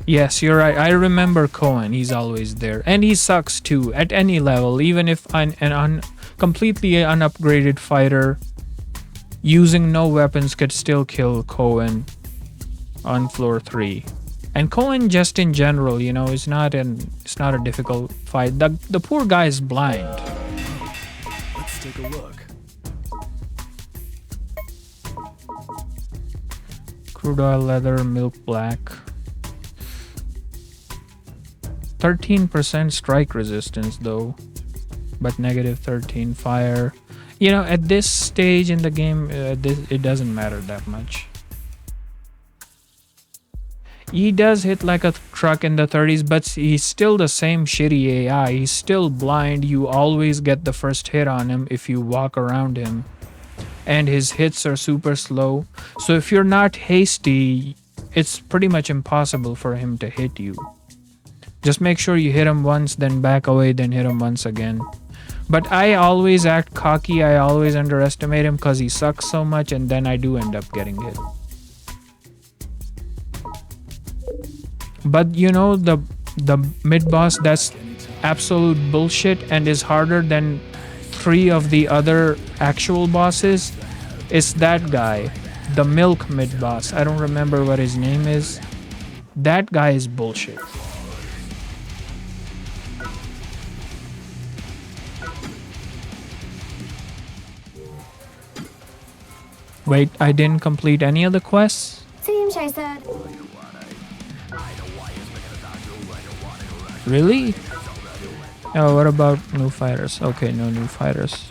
Yes, you're right. I remember Cohen. He's always there. And he sucks too, at any level. Even if an completely unupgraded fighter using no weapons could still kill Cohen on floor 3. And Cohen just in general, you know, it's not a difficult fight. The poor guy is blind. Let's take a look. Crude oil leather, milk black. 13% strike resistance though, but negative 13 fire. You know, at this stage in the game, it doesn't matter that much. He does hit like a truck in the 30s, but he's still the same shitty AI. He's still blind. You always get the first hit on him if you walk around him. And his hits are super slow. So if you're not hasty, it's pretty much impossible for him to hit you. Just make sure you hit him once, then back away, then hit him once again. But I always act cocky. I always underestimate him because he sucks so much, and then I do end up getting hit. But you know, the mid boss that's absolute bullshit and is harder than 3 of the other actual bosses is that guy, the milk mid boss. I don't remember what his name is. That guy is bullshit. Wait, I didn't complete any of the quests? Seems I said. Really? Oh, what about new fighters? Okay, no new fighters.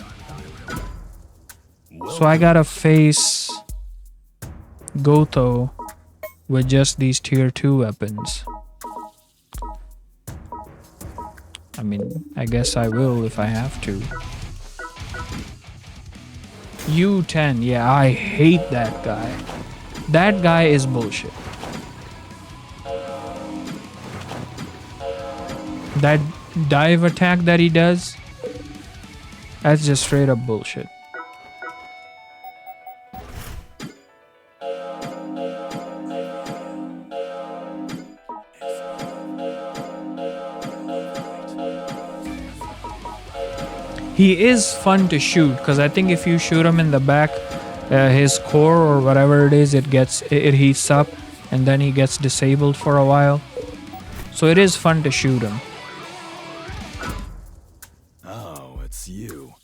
So I gotta face Goto with just these tier 2 weapons. I mean, I guess I will if I have to. U10, yeah, I hate that guy. That guy is bullshit. That dive attack that he does, that's just straight up bullshit. He is fun to shoot because I think if you shoot him in the back, his core or whatever it is, it heats up and then he gets disabled for a while. So it is fun to shoot him. Oh, it's you.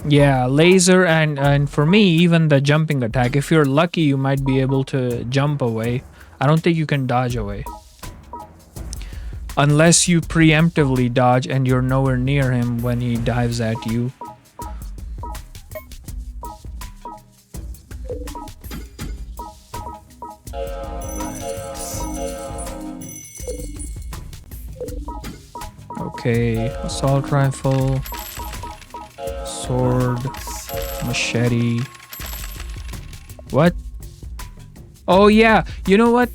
Yeah, laser and for me, even the jumping attack. If you're lucky, you might be able to jump away. I don't think you can dodge away. Unless you preemptively dodge and you're nowhere near him when he dives at you. Okay, assault rifle, sword, machete. What? Oh yeah, you know what?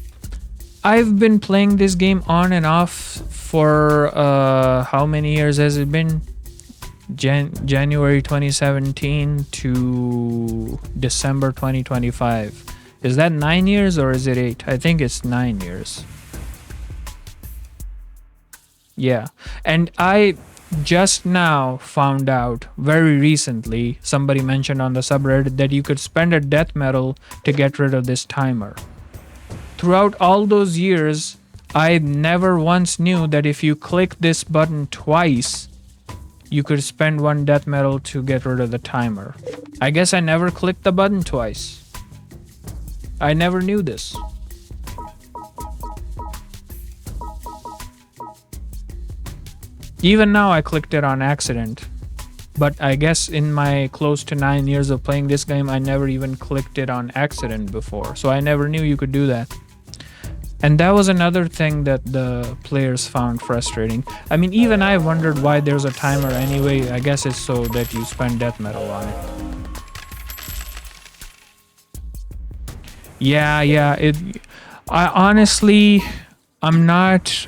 I've been playing this game on and off for how many years has it been? January 2017 to December 2025. Is that 9 years or is it 8? I think it's 9 years. Yeah, and I just now found out very recently, somebody mentioned on the subreddit that you could spend a death medal to get rid of this timer. Throughout all those years, I never once knew that if you click this button twice, you could spend 1 death medal to get rid of the timer. I guess I never clicked the button twice. I never knew this. Even now, I clicked it on accident. But I guess in my close to 9 years of playing this game, I never even clicked it on accident before. So I never knew you could do that. And that was another thing that the players found frustrating. I mean, even I wondered why there's a timer anyway. I guess it's so that you spend death metal on it. Yeah. I honestly, I'm not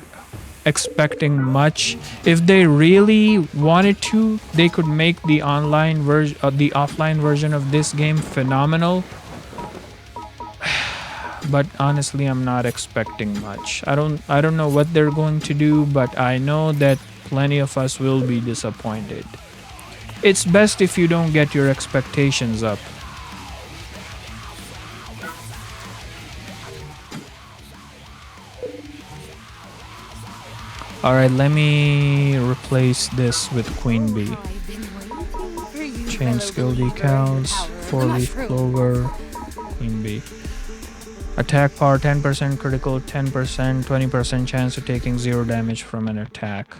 expecting much. If they really wanted to, they could make the online version, the offline version of this game phenomenal. But honestly, I'm not expecting much. I don't know what they're going to do, but I know that plenty of us will be disappointed. It's best if you don't get your expectations up. Alright, let me replace this with Queen Bee. Change skill decals, 4-leaf clover, Queen Bee. Attack power 10%, critical 10%, 20% chance of taking 0 damage from an attack.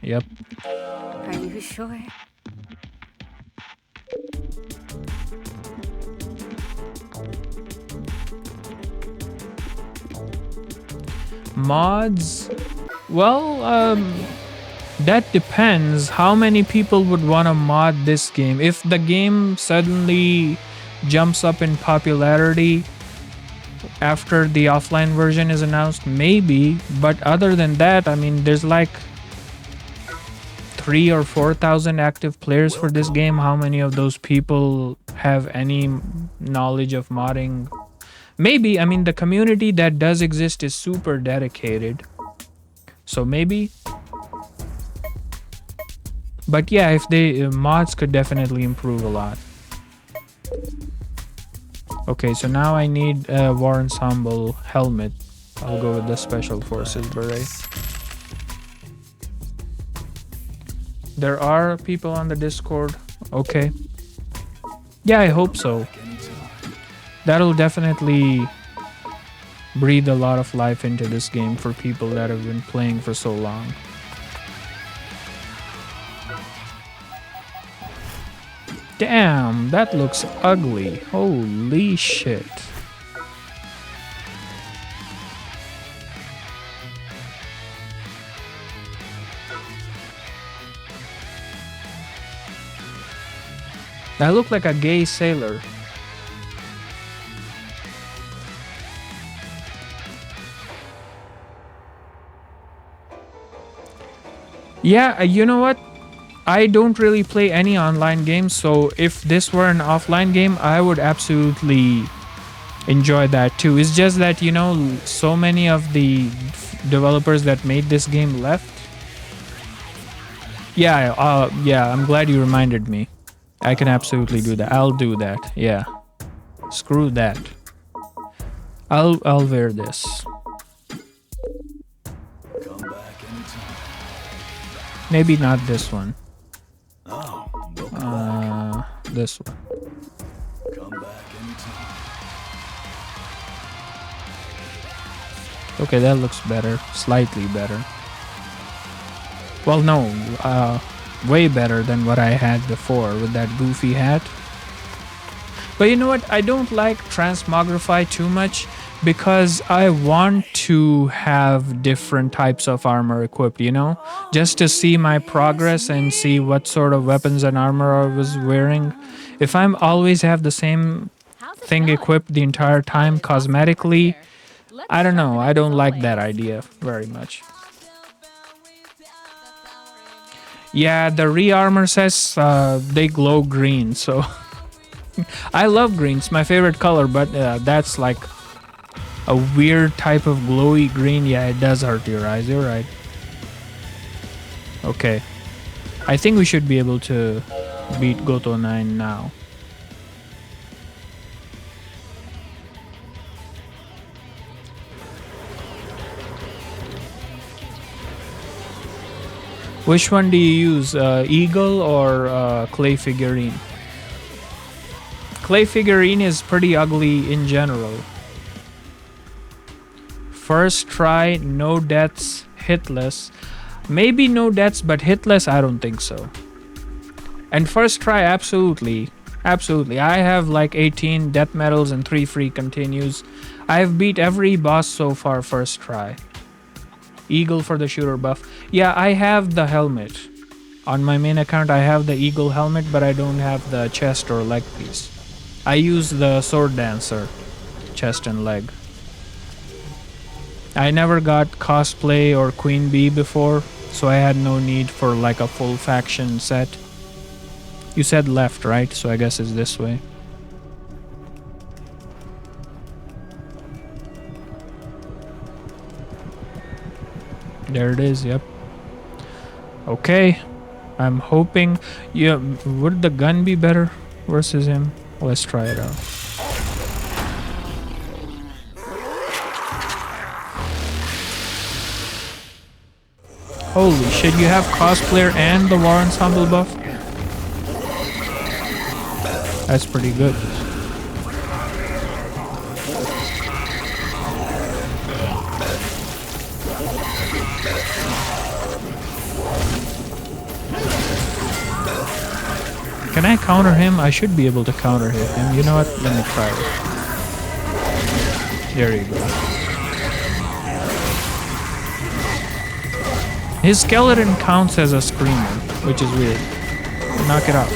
Yep. Are you sure? Mods? Well, that depends. How many people would want to mod this game? If the game suddenly jumps up in popularity after the offline version is announced, maybe. But other than that, I mean, there's like 3,000 or 4,000 active players for this game. How many of those people have any knowledge of modding? Maybe. I mean, the community that does exist is super dedicated. So maybe. But yeah, if they mods could definitely improve a lot. Okay, so now I need a War Ensemble helmet. I'll go with the Special Forces beret. There are people on the Discord. Okay. Yeah, I hope so. That'll definitely breathe a lot of life into this game for people that have been playing for so long. Damn, that looks ugly. Holy shit. That looked like a gay sailor. Yeah, you know what? I don't really play any online games, so if this were an offline game, I would absolutely enjoy that too. It's just that, you know, so many of the developers that made this game left. Yeah, I'm glad you reminded me. I can absolutely do that. I'll do that. Yeah. Screw that. I'll wear this. Maybe not this one. This one. Okay, that looks better. Slightly better. Well, no. Way better than what I had before with that goofy hat. But you know what? I don't like Transmogrify too much because I want to have different types of armor equipped, you know? Just to see my progress and see what sort of weapons and armor I was wearing. If I'm always have the same thing equipped the entire time cosmetically, I don't know. I don't like that idea very much. Yeah, the re-armor says they glow green, so... I love green, it's my favorite color, but that's like a weird type of glowy green. Yeah, it does hurt your eyes, you're right. Okay. I think we should be able to beat Goto 9 now. Which one do you use, Eagle or Clay Figurine? Clay Figurine is pretty ugly in general. First try, no deaths, hitless. Maybe no deaths, but hitless, I don't think so. And first try, absolutely. Absolutely. I have like 18 death medals and 3 free continues. I have beat every boss so far first try. Eagle for the shooter buff. Yeah, I have the helmet. On my main account, I have the eagle helmet, but I don't have the chest or leg piece. I use the sword dancer, chest and leg. I never got cosplay or queen bee before, so I had no need for like a full faction set. You said left, right? So I guess it's this way. There it is, yep. Okay. I'm hoping... Yeah, would the gun be better versus him? Let's try it out. Holy shit, you have cosplayer and the war ensemble buff? That's pretty good. Can I counter him? I should be able to counter him. You know what? Let me try it. There you go. His skeleton counts as a screamer, which is weird. Knock it out.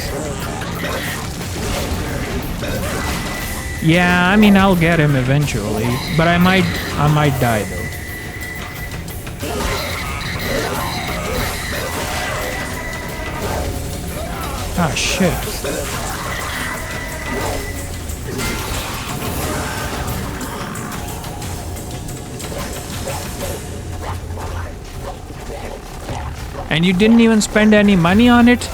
Yeah, I mean, I'll get him eventually, but I might die though. Ah, shit. And you didn't even spend any money on it?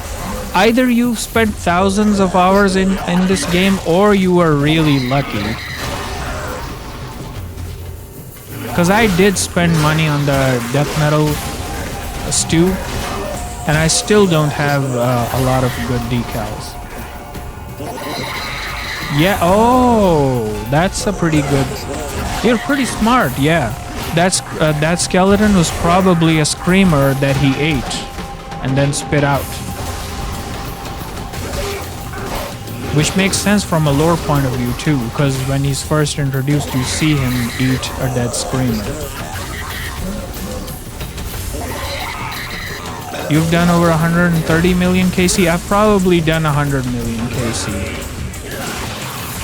Either you've spent thousands of hours in this game, or you were really lucky. Because I did spend money on the death metal stew, and I still don't have a lot of good decals. Yeah, oh, that's a pretty good... You're pretty smart, yeah. That skeleton was probably a screamer that he ate and then spit out. Which makes sense from a lore point of view too, because when he's first introduced, you see him eat a dead screamer. You've done over 130 million KC? I've probably done 100 million KC.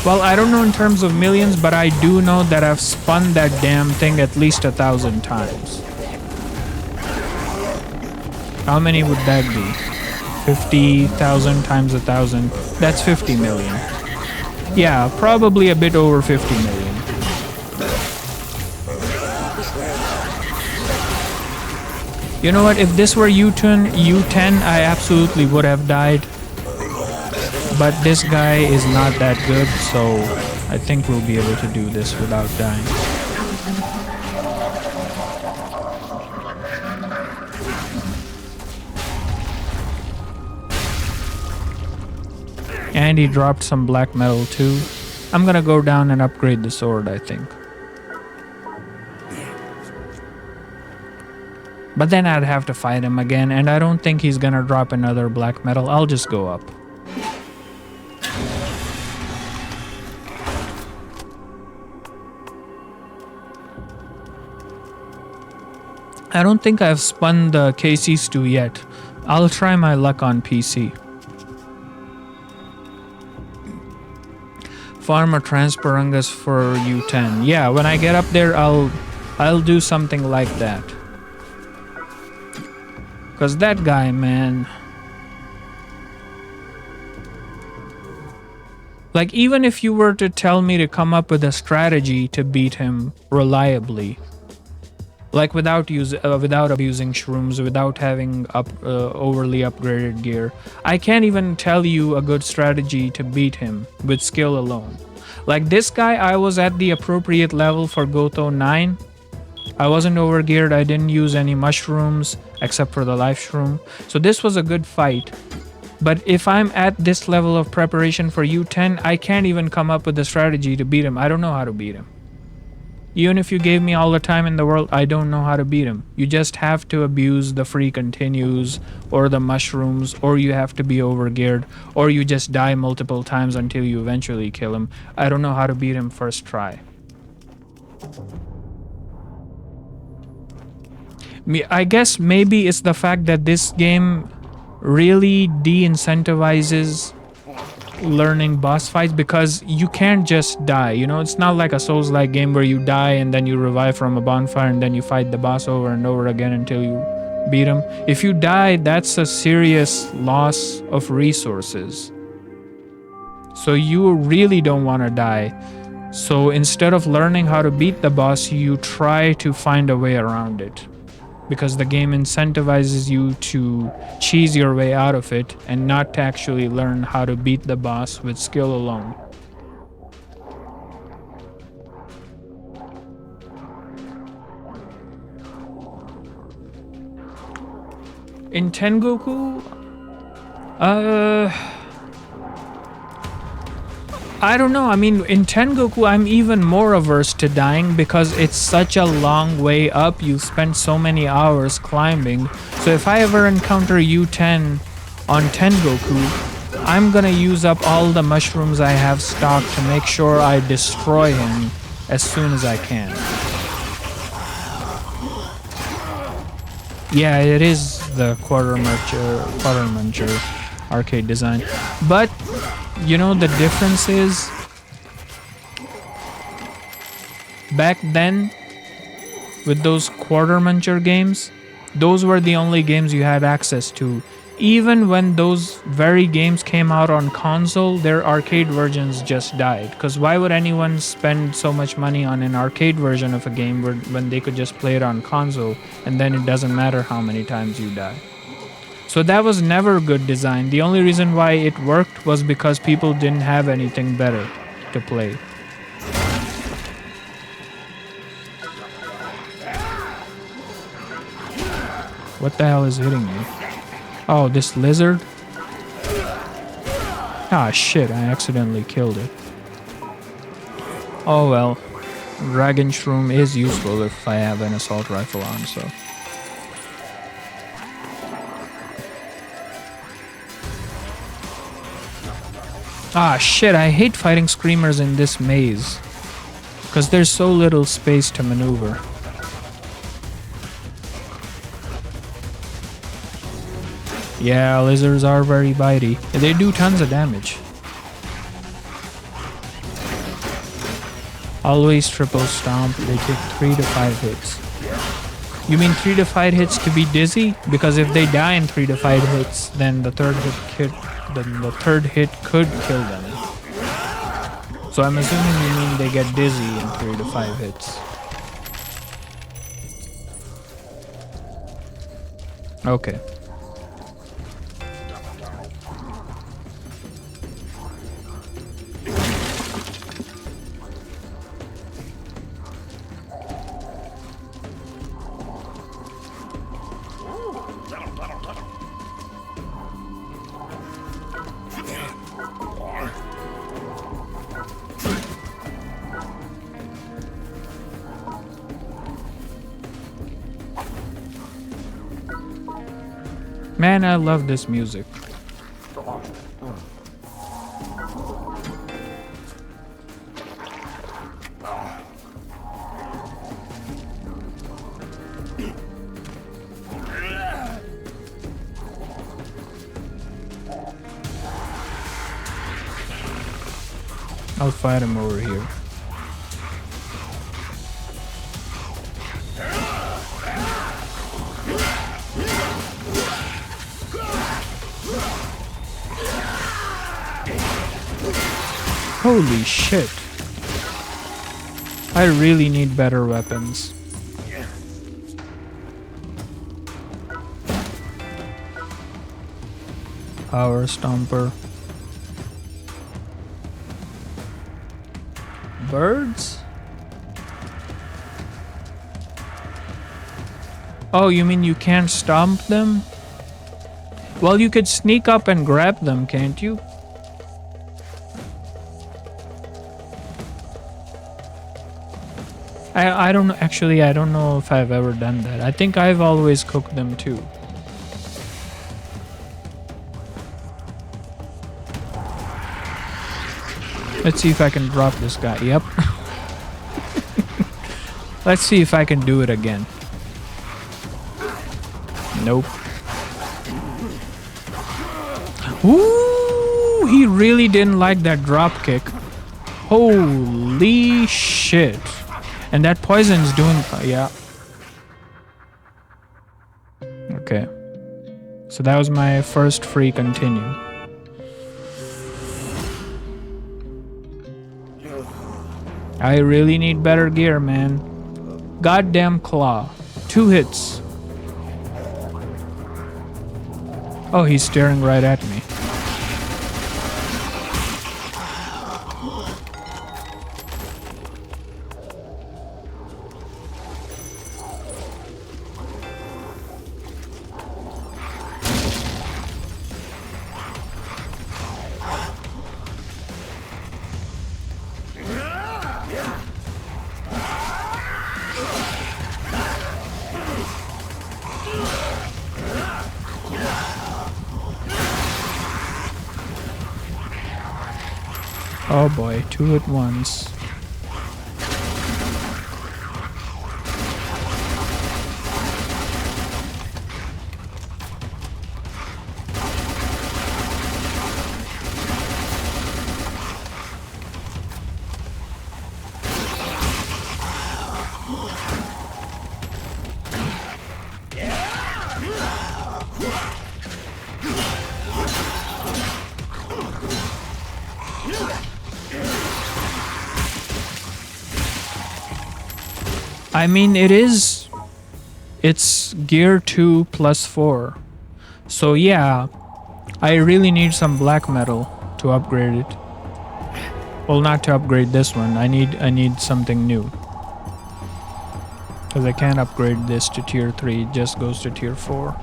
Well, I don't know in terms of millions, but I do know that I've spun that damn thing at least 1,000 times. How many would that be? 50,000 times 1,000. That's 50 million. Yeah, probably a bit over 50 million. You know what? If this were U10, I absolutely would have died. But this guy is not that good, so I think we'll be able to do this without dying. And he dropped some black metal too. I'm gonna go down and upgrade the sword, I think. But then I'd have to fight him again, and I don't think he's gonna drop another black metal. I'll just go up. I don't think I've spun the KC stew yet. I'll try my luck on PC. Farmer Transparangas for U10. Yeah, when I get up there, I'll do something like that. Cause that guy, man. Like, even if you were to tell me to come up with a strategy to beat him reliably, like without abusing shrooms, without having overly upgraded gear, I can't even tell you a good strategy to beat him with skill alone. Like this guy, I was at the appropriate level for Goto 9. I wasn't overgeared, I didn't use any mushrooms except for the life shroom. So this was a good fight. But if I'm at this level of preparation for U10, I can't even come up with a strategy to beat him. I don't know how to beat him. Even if you gave me all the time in the world, I don't know how to beat him. You just have to abuse the free continues or the mushrooms, or you have to be overgeared, or you just die multiple times until you eventually kill him. I don't know how to beat him first try. I guess maybe it's the fact that this game really de-incentivizes learning boss fights, because you can't just die, you know. It's not like a Souls-like game where you die and then you revive from a bonfire and then you fight the boss over and over again until you beat him. If you die, that's a serious loss of resources, so you really don't want to die. So instead of learning how to beat the boss, you try to find a way around it, because the game incentivizes you to cheese your way out of it and not to actually learn how to beat the boss with skill alone. In Tengoku, I don't know. I mean, in Tengoku, I'm even more averse to dying because it's such a long way up. You spend so many hours climbing. So if I ever encounter U10 on Tengoku, I'm gonna use up all the mushrooms I have stocked to make sure I destroy him as soon as I can. Yeah, it is the quarter muncher arcade design. But you know, the difference is, back then with those quarter muncher games, those were the only games you had access to. Even when those very games came out on console, their arcade versions just died. Because why would anyone spend so much money on an arcade version of a game when they could just play it on console, and then it doesn't matter how many times you die? So that was never good design. The only reason why it worked was because people didn't have anything better to play. What the hell is hitting me? Oh, this lizard? Ah, shit, I accidentally killed it. Oh well. Dragon Shroom is useful if I have an assault rifle on, so... Ah, shit, I hate fighting screamers in this maze, because there's so little space to maneuver. Yeah, lizards are very bitey. They do tons of damage. Always triple stomp, they take 3 to 5 hits. You mean 3 to 5 hits to be dizzy? Because if they die in 3 to 5 hits, then the third hit could kill them. So I'm assuming you mean they get dizzy in 3 to 5 hits. Okay. Man, I love this music. I'll fight him over here. Holy shit. I really need better weapons. Power Stomper. Birds? Oh, you mean you can't stomp them? Well, you could sneak up and grab them, can't you? I don't know. Actually, I don't know if I've ever done that. I think I've always cooked them too. Let's see if I can drop this guy. Yep. Let's see if I can do it again. Nope. Ooh, he really didn't like that drop kick. Holy shit. And that poison's doing... yeah. Okay. So that was my first free continue. I really need better gear, man. Goddamn claw. 2 hits. Oh, he's staring right at me. Oh boy, 2 at once. I mean, it's gear 2 plus 4. So yeah, I really need some black metal to upgrade it. Well, not to upgrade this one. I need something new. Because I can't upgrade this to tier 3, it just goes to tier 4.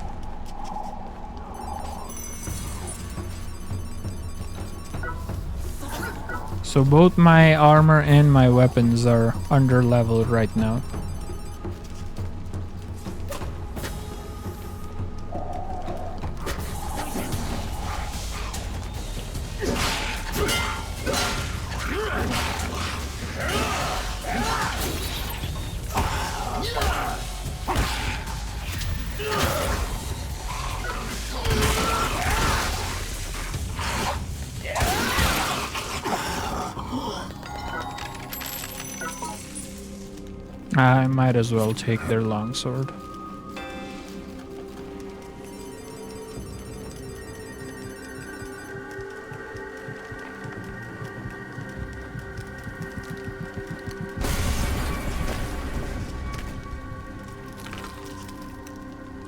So both my armor and my weapons are under leveled right now. I might as well take their longsword.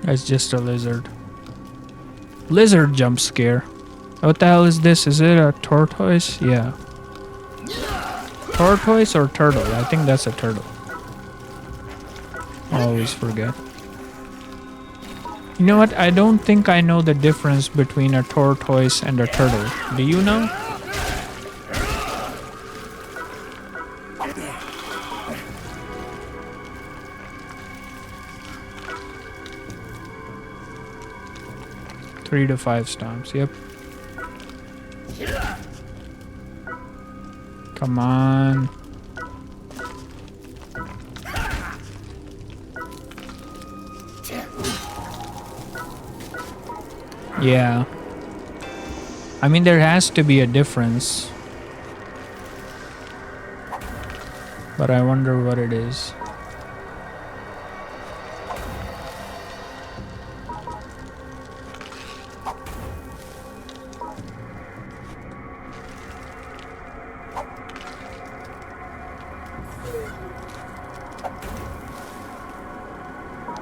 It's just a lizard. Lizard jump scare. What the hell is this? Is it a tortoise? Yeah. Tortoise or turtle? I think that's a turtle. I always forget. You know what? I don't think I know the difference between a tortoise and a turtle. Do you know? Three to 5 stomps, yep. Come on. Yeah. I mean, there has to be a difference. But I wonder what it is.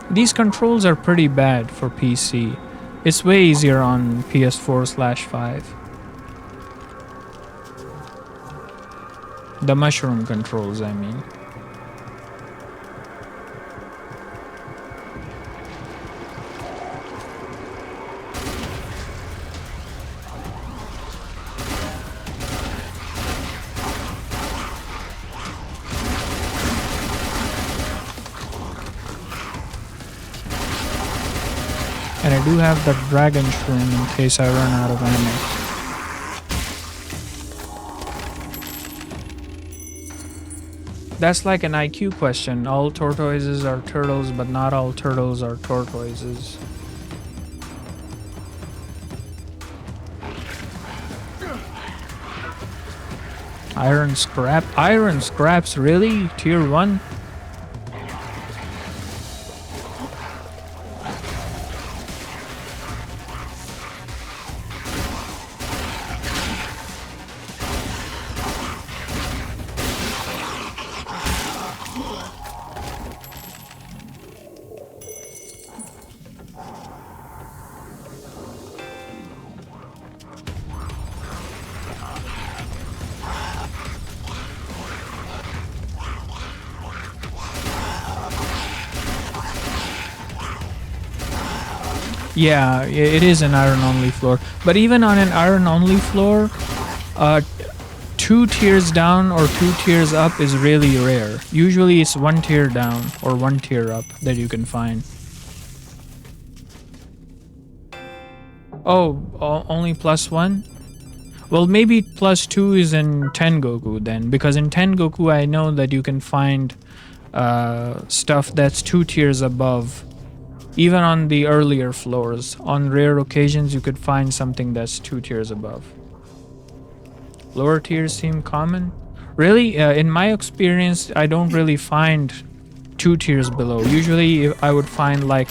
These controls are pretty bad for PC. It's way easier on PS4/5. The mushroom controls, I mean. I do have the dragon shroom in case I run out of ammo. That's like an IQ question. All tortoises are turtles, but not all turtles are tortoises. Iron scrap? Iron scraps, really? Tier 1? Yeah, it is an iron-only floor. But even on an iron-only floor, 2 tiers down or 2 tiers up is really rare. Usually it's 1 tier down or 1 tier up that you can find. Oh, only +1? Well, maybe +2 is in Tengoku then, because in Tengoku I know that you can find stuff that's 2 tiers above. Even on the earlier floors, on rare occasions you could find something that's 2 tiers above. Lower tiers seem common. Really, in my experience, I don't really find 2 tiers below. Usually I would find like,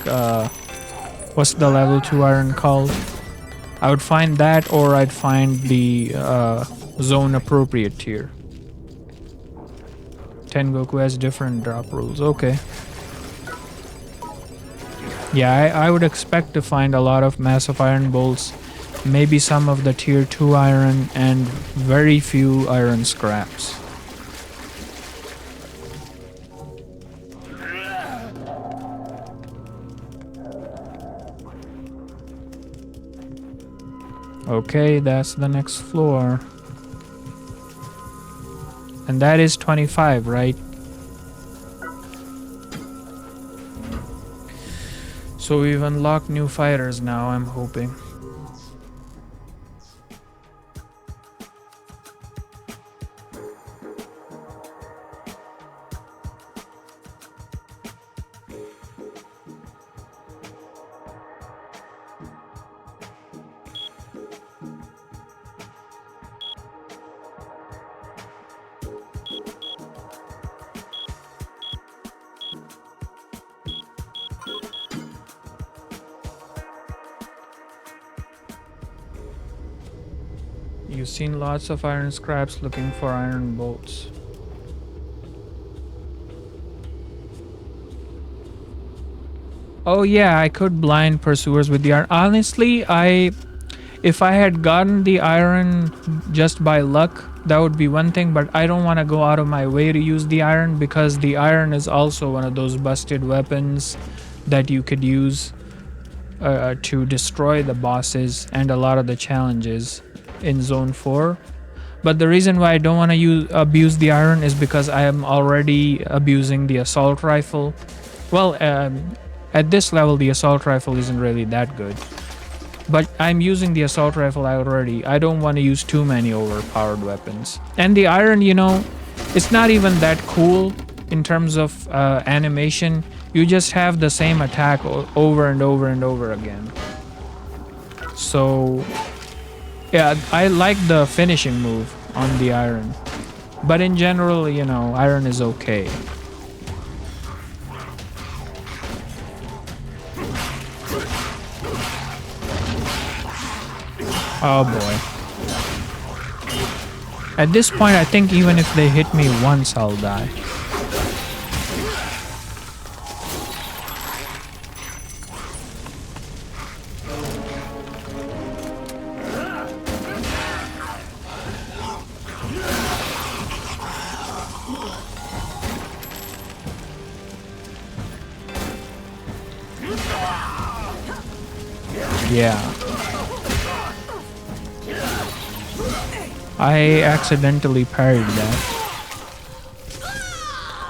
what's the level 2 iron called? I would find that, or I'd find the zone appropriate tier. Tengoku has different drop rules, okay. Yeah, I would expect to find a lot of massive iron bolts, maybe some of the tier 2 iron, and very few iron scraps. Okay, that's the next floor. And that is 25, right? So we've unlocked new fighters now, I'm hoping. You've seen lots of iron scraps looking for iron bolts. Oh yeah, I could blind pursuers with the iron. Honestly, if I had gotten the iron just by luck, that would be one thing, but I don't want to go out of my way to use the iron because the iron is also one of those busted weapons that you could use to destroy the bosses and a lot of the challenges in Zone 4. But the reason why I don't want to abuse the iron is because I am already abusing the assault rifle. Well, at this level the assault rifle isn't really that good, but I'm using the assault rifle already. I don't want to use too many overpowered weapons. And the iron, you know, it's not even that cool in terms of animation. You just have the same attack over and over and over again. So yeah, I like the finishing move on the iron, but in general, you know, iron is okay. Oh boy. At this point, I think even if they hit me once, I'll die. Yeah. I accidentally parried that.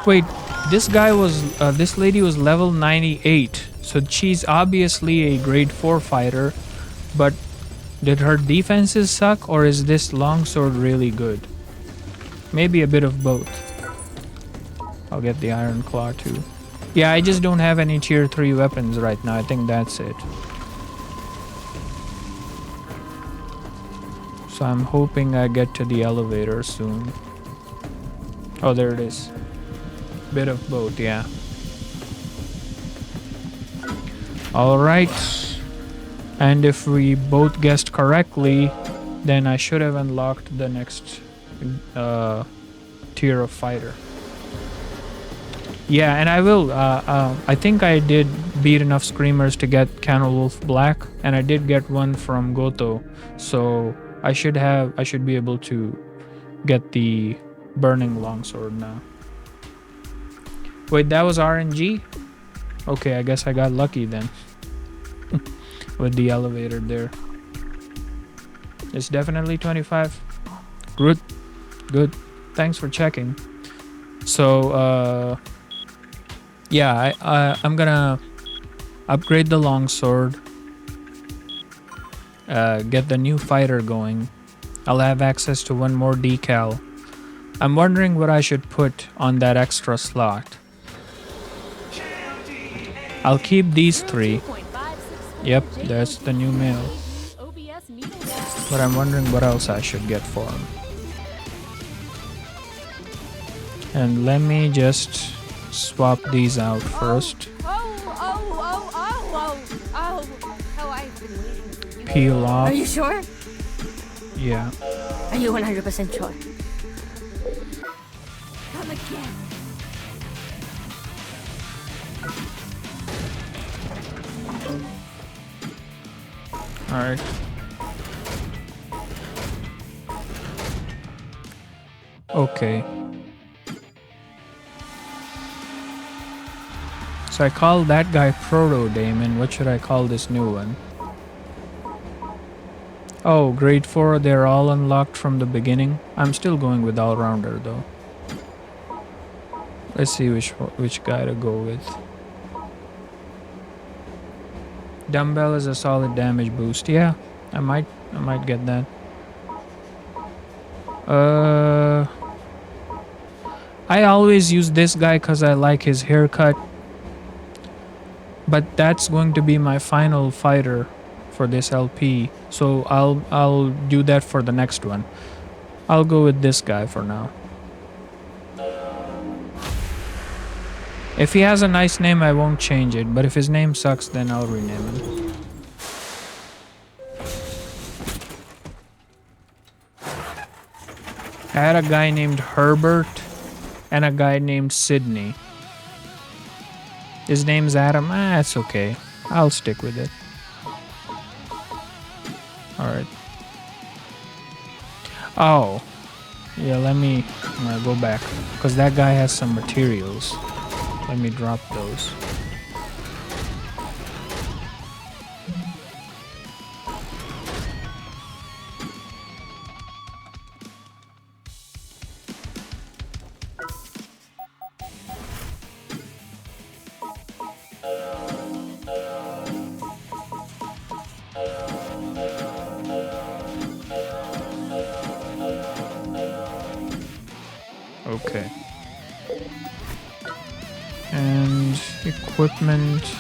Wait, this guy was, this lady was level 98. So she's obviously a grade 4 fighter, but did her defenses suck or is this longsword really good? Maybe a bit of both. I'll get the Iron Claw too. Yeah, I just don't have any tier 3 weapons right now. I think that's it. So I'm hoping I get to the elevator soon. Oh, there it is. Bit of both, yeah. Alright. And if we both guessed correctly, then I should have unlocked the next tier of fighter. Yeah, and I will. I think I did beat enough screamers to get Cannibal Wolf Black, and I did get one from Goto. So I should be able to get the Burning Longsword now. Wait, that was RNG? Okay, I guess I got lucky then. With the elevator there. It's definitely 25. Good. Good. Thanks for checking. So, yeah, I'm gonna upgrade the longsword. Get the new fighter going. I'll have access to one more decal. I'm wondering what I should put on that extra slot. I'll keep these 3. Yep, that's the new mail. But I'm wondering what else I should get for him. And let me just swap these out first. Peel off. Are you sure? Yeah. Are you 100% sure? Come again. Alright. Okay. So I called that guy Proto Damon. What should I call this new one? Oh, grade 4, they're all unlocked from the beginning. I'm still going with All-Rounder though. Let's see which guy to go with. Dumbbell is a solid damage boost. Yeah, I might get that. I always use this guy because I like his haircut. But that's going to be my final fighter for this LP. So I'll do that for the next one. I'll go with this guy for now. If he has a nice name, I won't change it. But if his name sucks, then I'll rename him. I had a guy named Herbert and a guy named Sydney. His name's Adam. It's okay. I'll stick with it. Alright. Oh. Yeah, let me go back. Because that guy has some materials. Let me drop those. Okay. And equipment.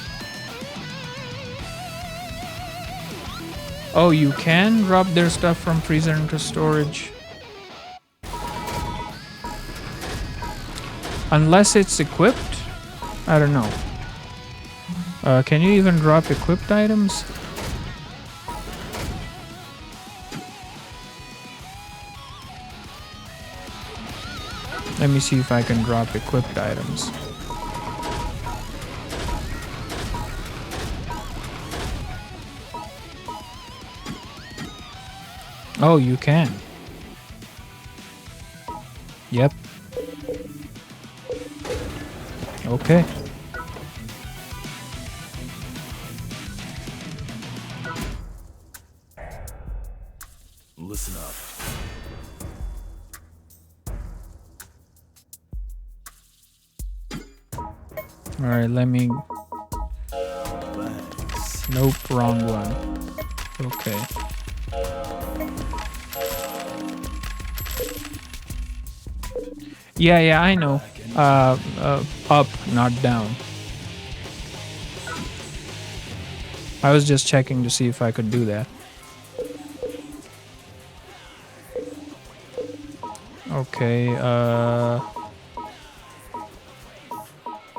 Oh, you can drop their stuff from freezer into storage. Unless it's equipped? I don't know. Can you even drop equipped items? Let me see if I can drop equipped items. Oh, you can. Yep. Okay. Listen up. All right, let me Nope, wrong one. Okay. Yeah, I know. Up, not down. I was just checking to see if I could do that. Okay,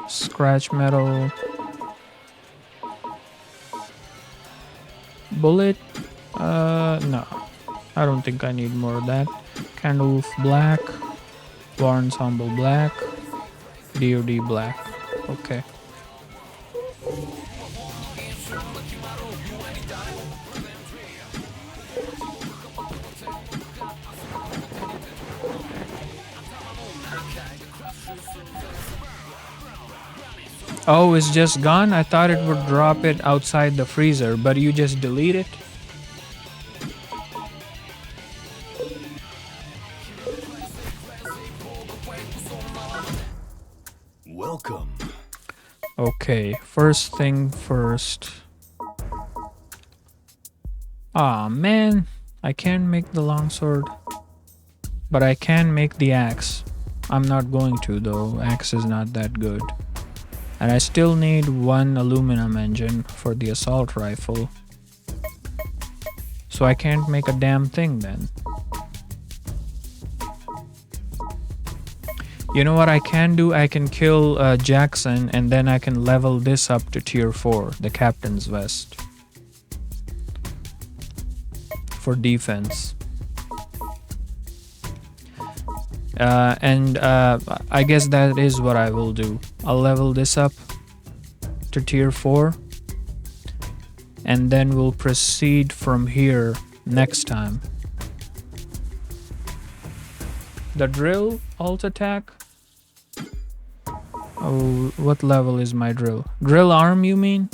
scratch metal. Bullet? No. I don't think I need more of that. Candlewolf black. War Ensemble black. DOD black. Okay. Oh, it's just gone? I thought it would drop it outside the freezer, but you just delete it? Welcome. Okay, first thing first. Aw, man. I can't make the longsword. But I can make the axe. I'm not going to, though. Axe is not that good. And I still need one aluminum engine for the assault rifle. So I can't make a damn thing then. You know what I can do? I can kill Jackson and then I can level this up to tier 4, the captain's vest. For defense. I guess that is what I will do. I'll level this up to tier 4 and then we'll proceed from here next time. The drill alt attack? Oh, what level is my drill? Drill arm, you mean?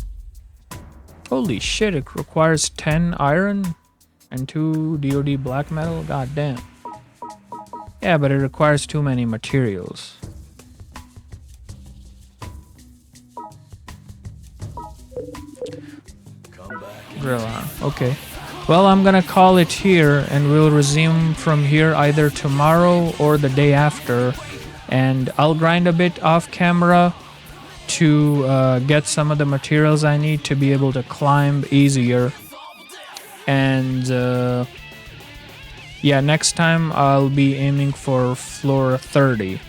Holy shit, it requires 10 iron and 2 DOD black metal? God damn. Yeah, but it requires too many materials. Drill arm. Okay. Well, I'm gonna call it here and we'll resume from here either tomorrow or the day after. And I'll grind a bit off camera to get some of the materials I need to be able to climb easier. And yeah, next time I'll be aiming for floor 30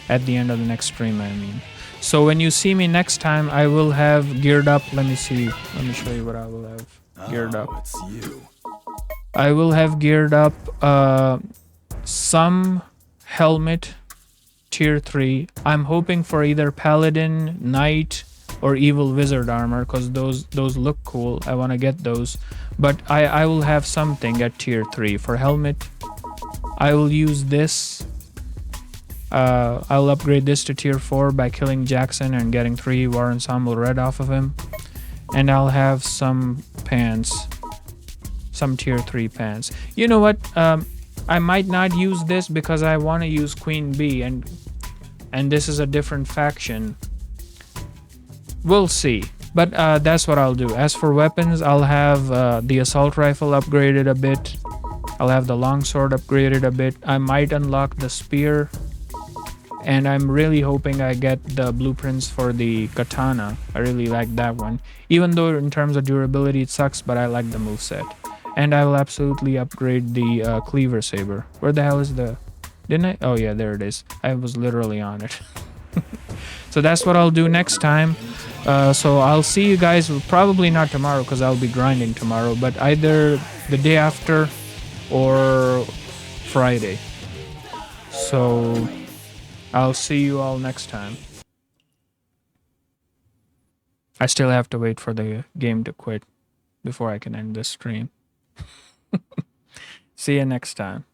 at the end of the next stream, I mean. So when you see me next time, I will have geared up. Let me see. Let me show you what I will have geared up. It's you. I will have geared up some helmet tier 3. I'm hoping for either paladin, knight, or evil wizard armor because those look cool. I want to get those. But I will have something at tier 3. For helmet, I will use this. I'll upgrade this to tier 4 by killing Jackson and getting 3 War Ensemble red off of him. And I'll have some pants. Some tier 3 pants. You know what? I might not use this because I want to use Queen Bee and this is a different faction. We'll see. But that's what I'll do. As for weapons, I'll have the assault rifle upgraded a bit. I'll have the longsword upgraded a bit. I might unlock the spear. And I'm really hoping I get the blueprints for the katana. I really like that one. Even though in terms of durability it sucks, but I like the moveset. And I will absolutely upgrade the cleaver saber. Where the hell is the... Didn't I? Oh yeah, there it is. I was literally on it. So that's what I'll do next time. So I'll see you guys, probably not tomorrow because I'll be grinding tomorrow, but either the day after or Friday. So I'll see you all next time. I still have to wait for the game to quit before I can end this stream. See you next time.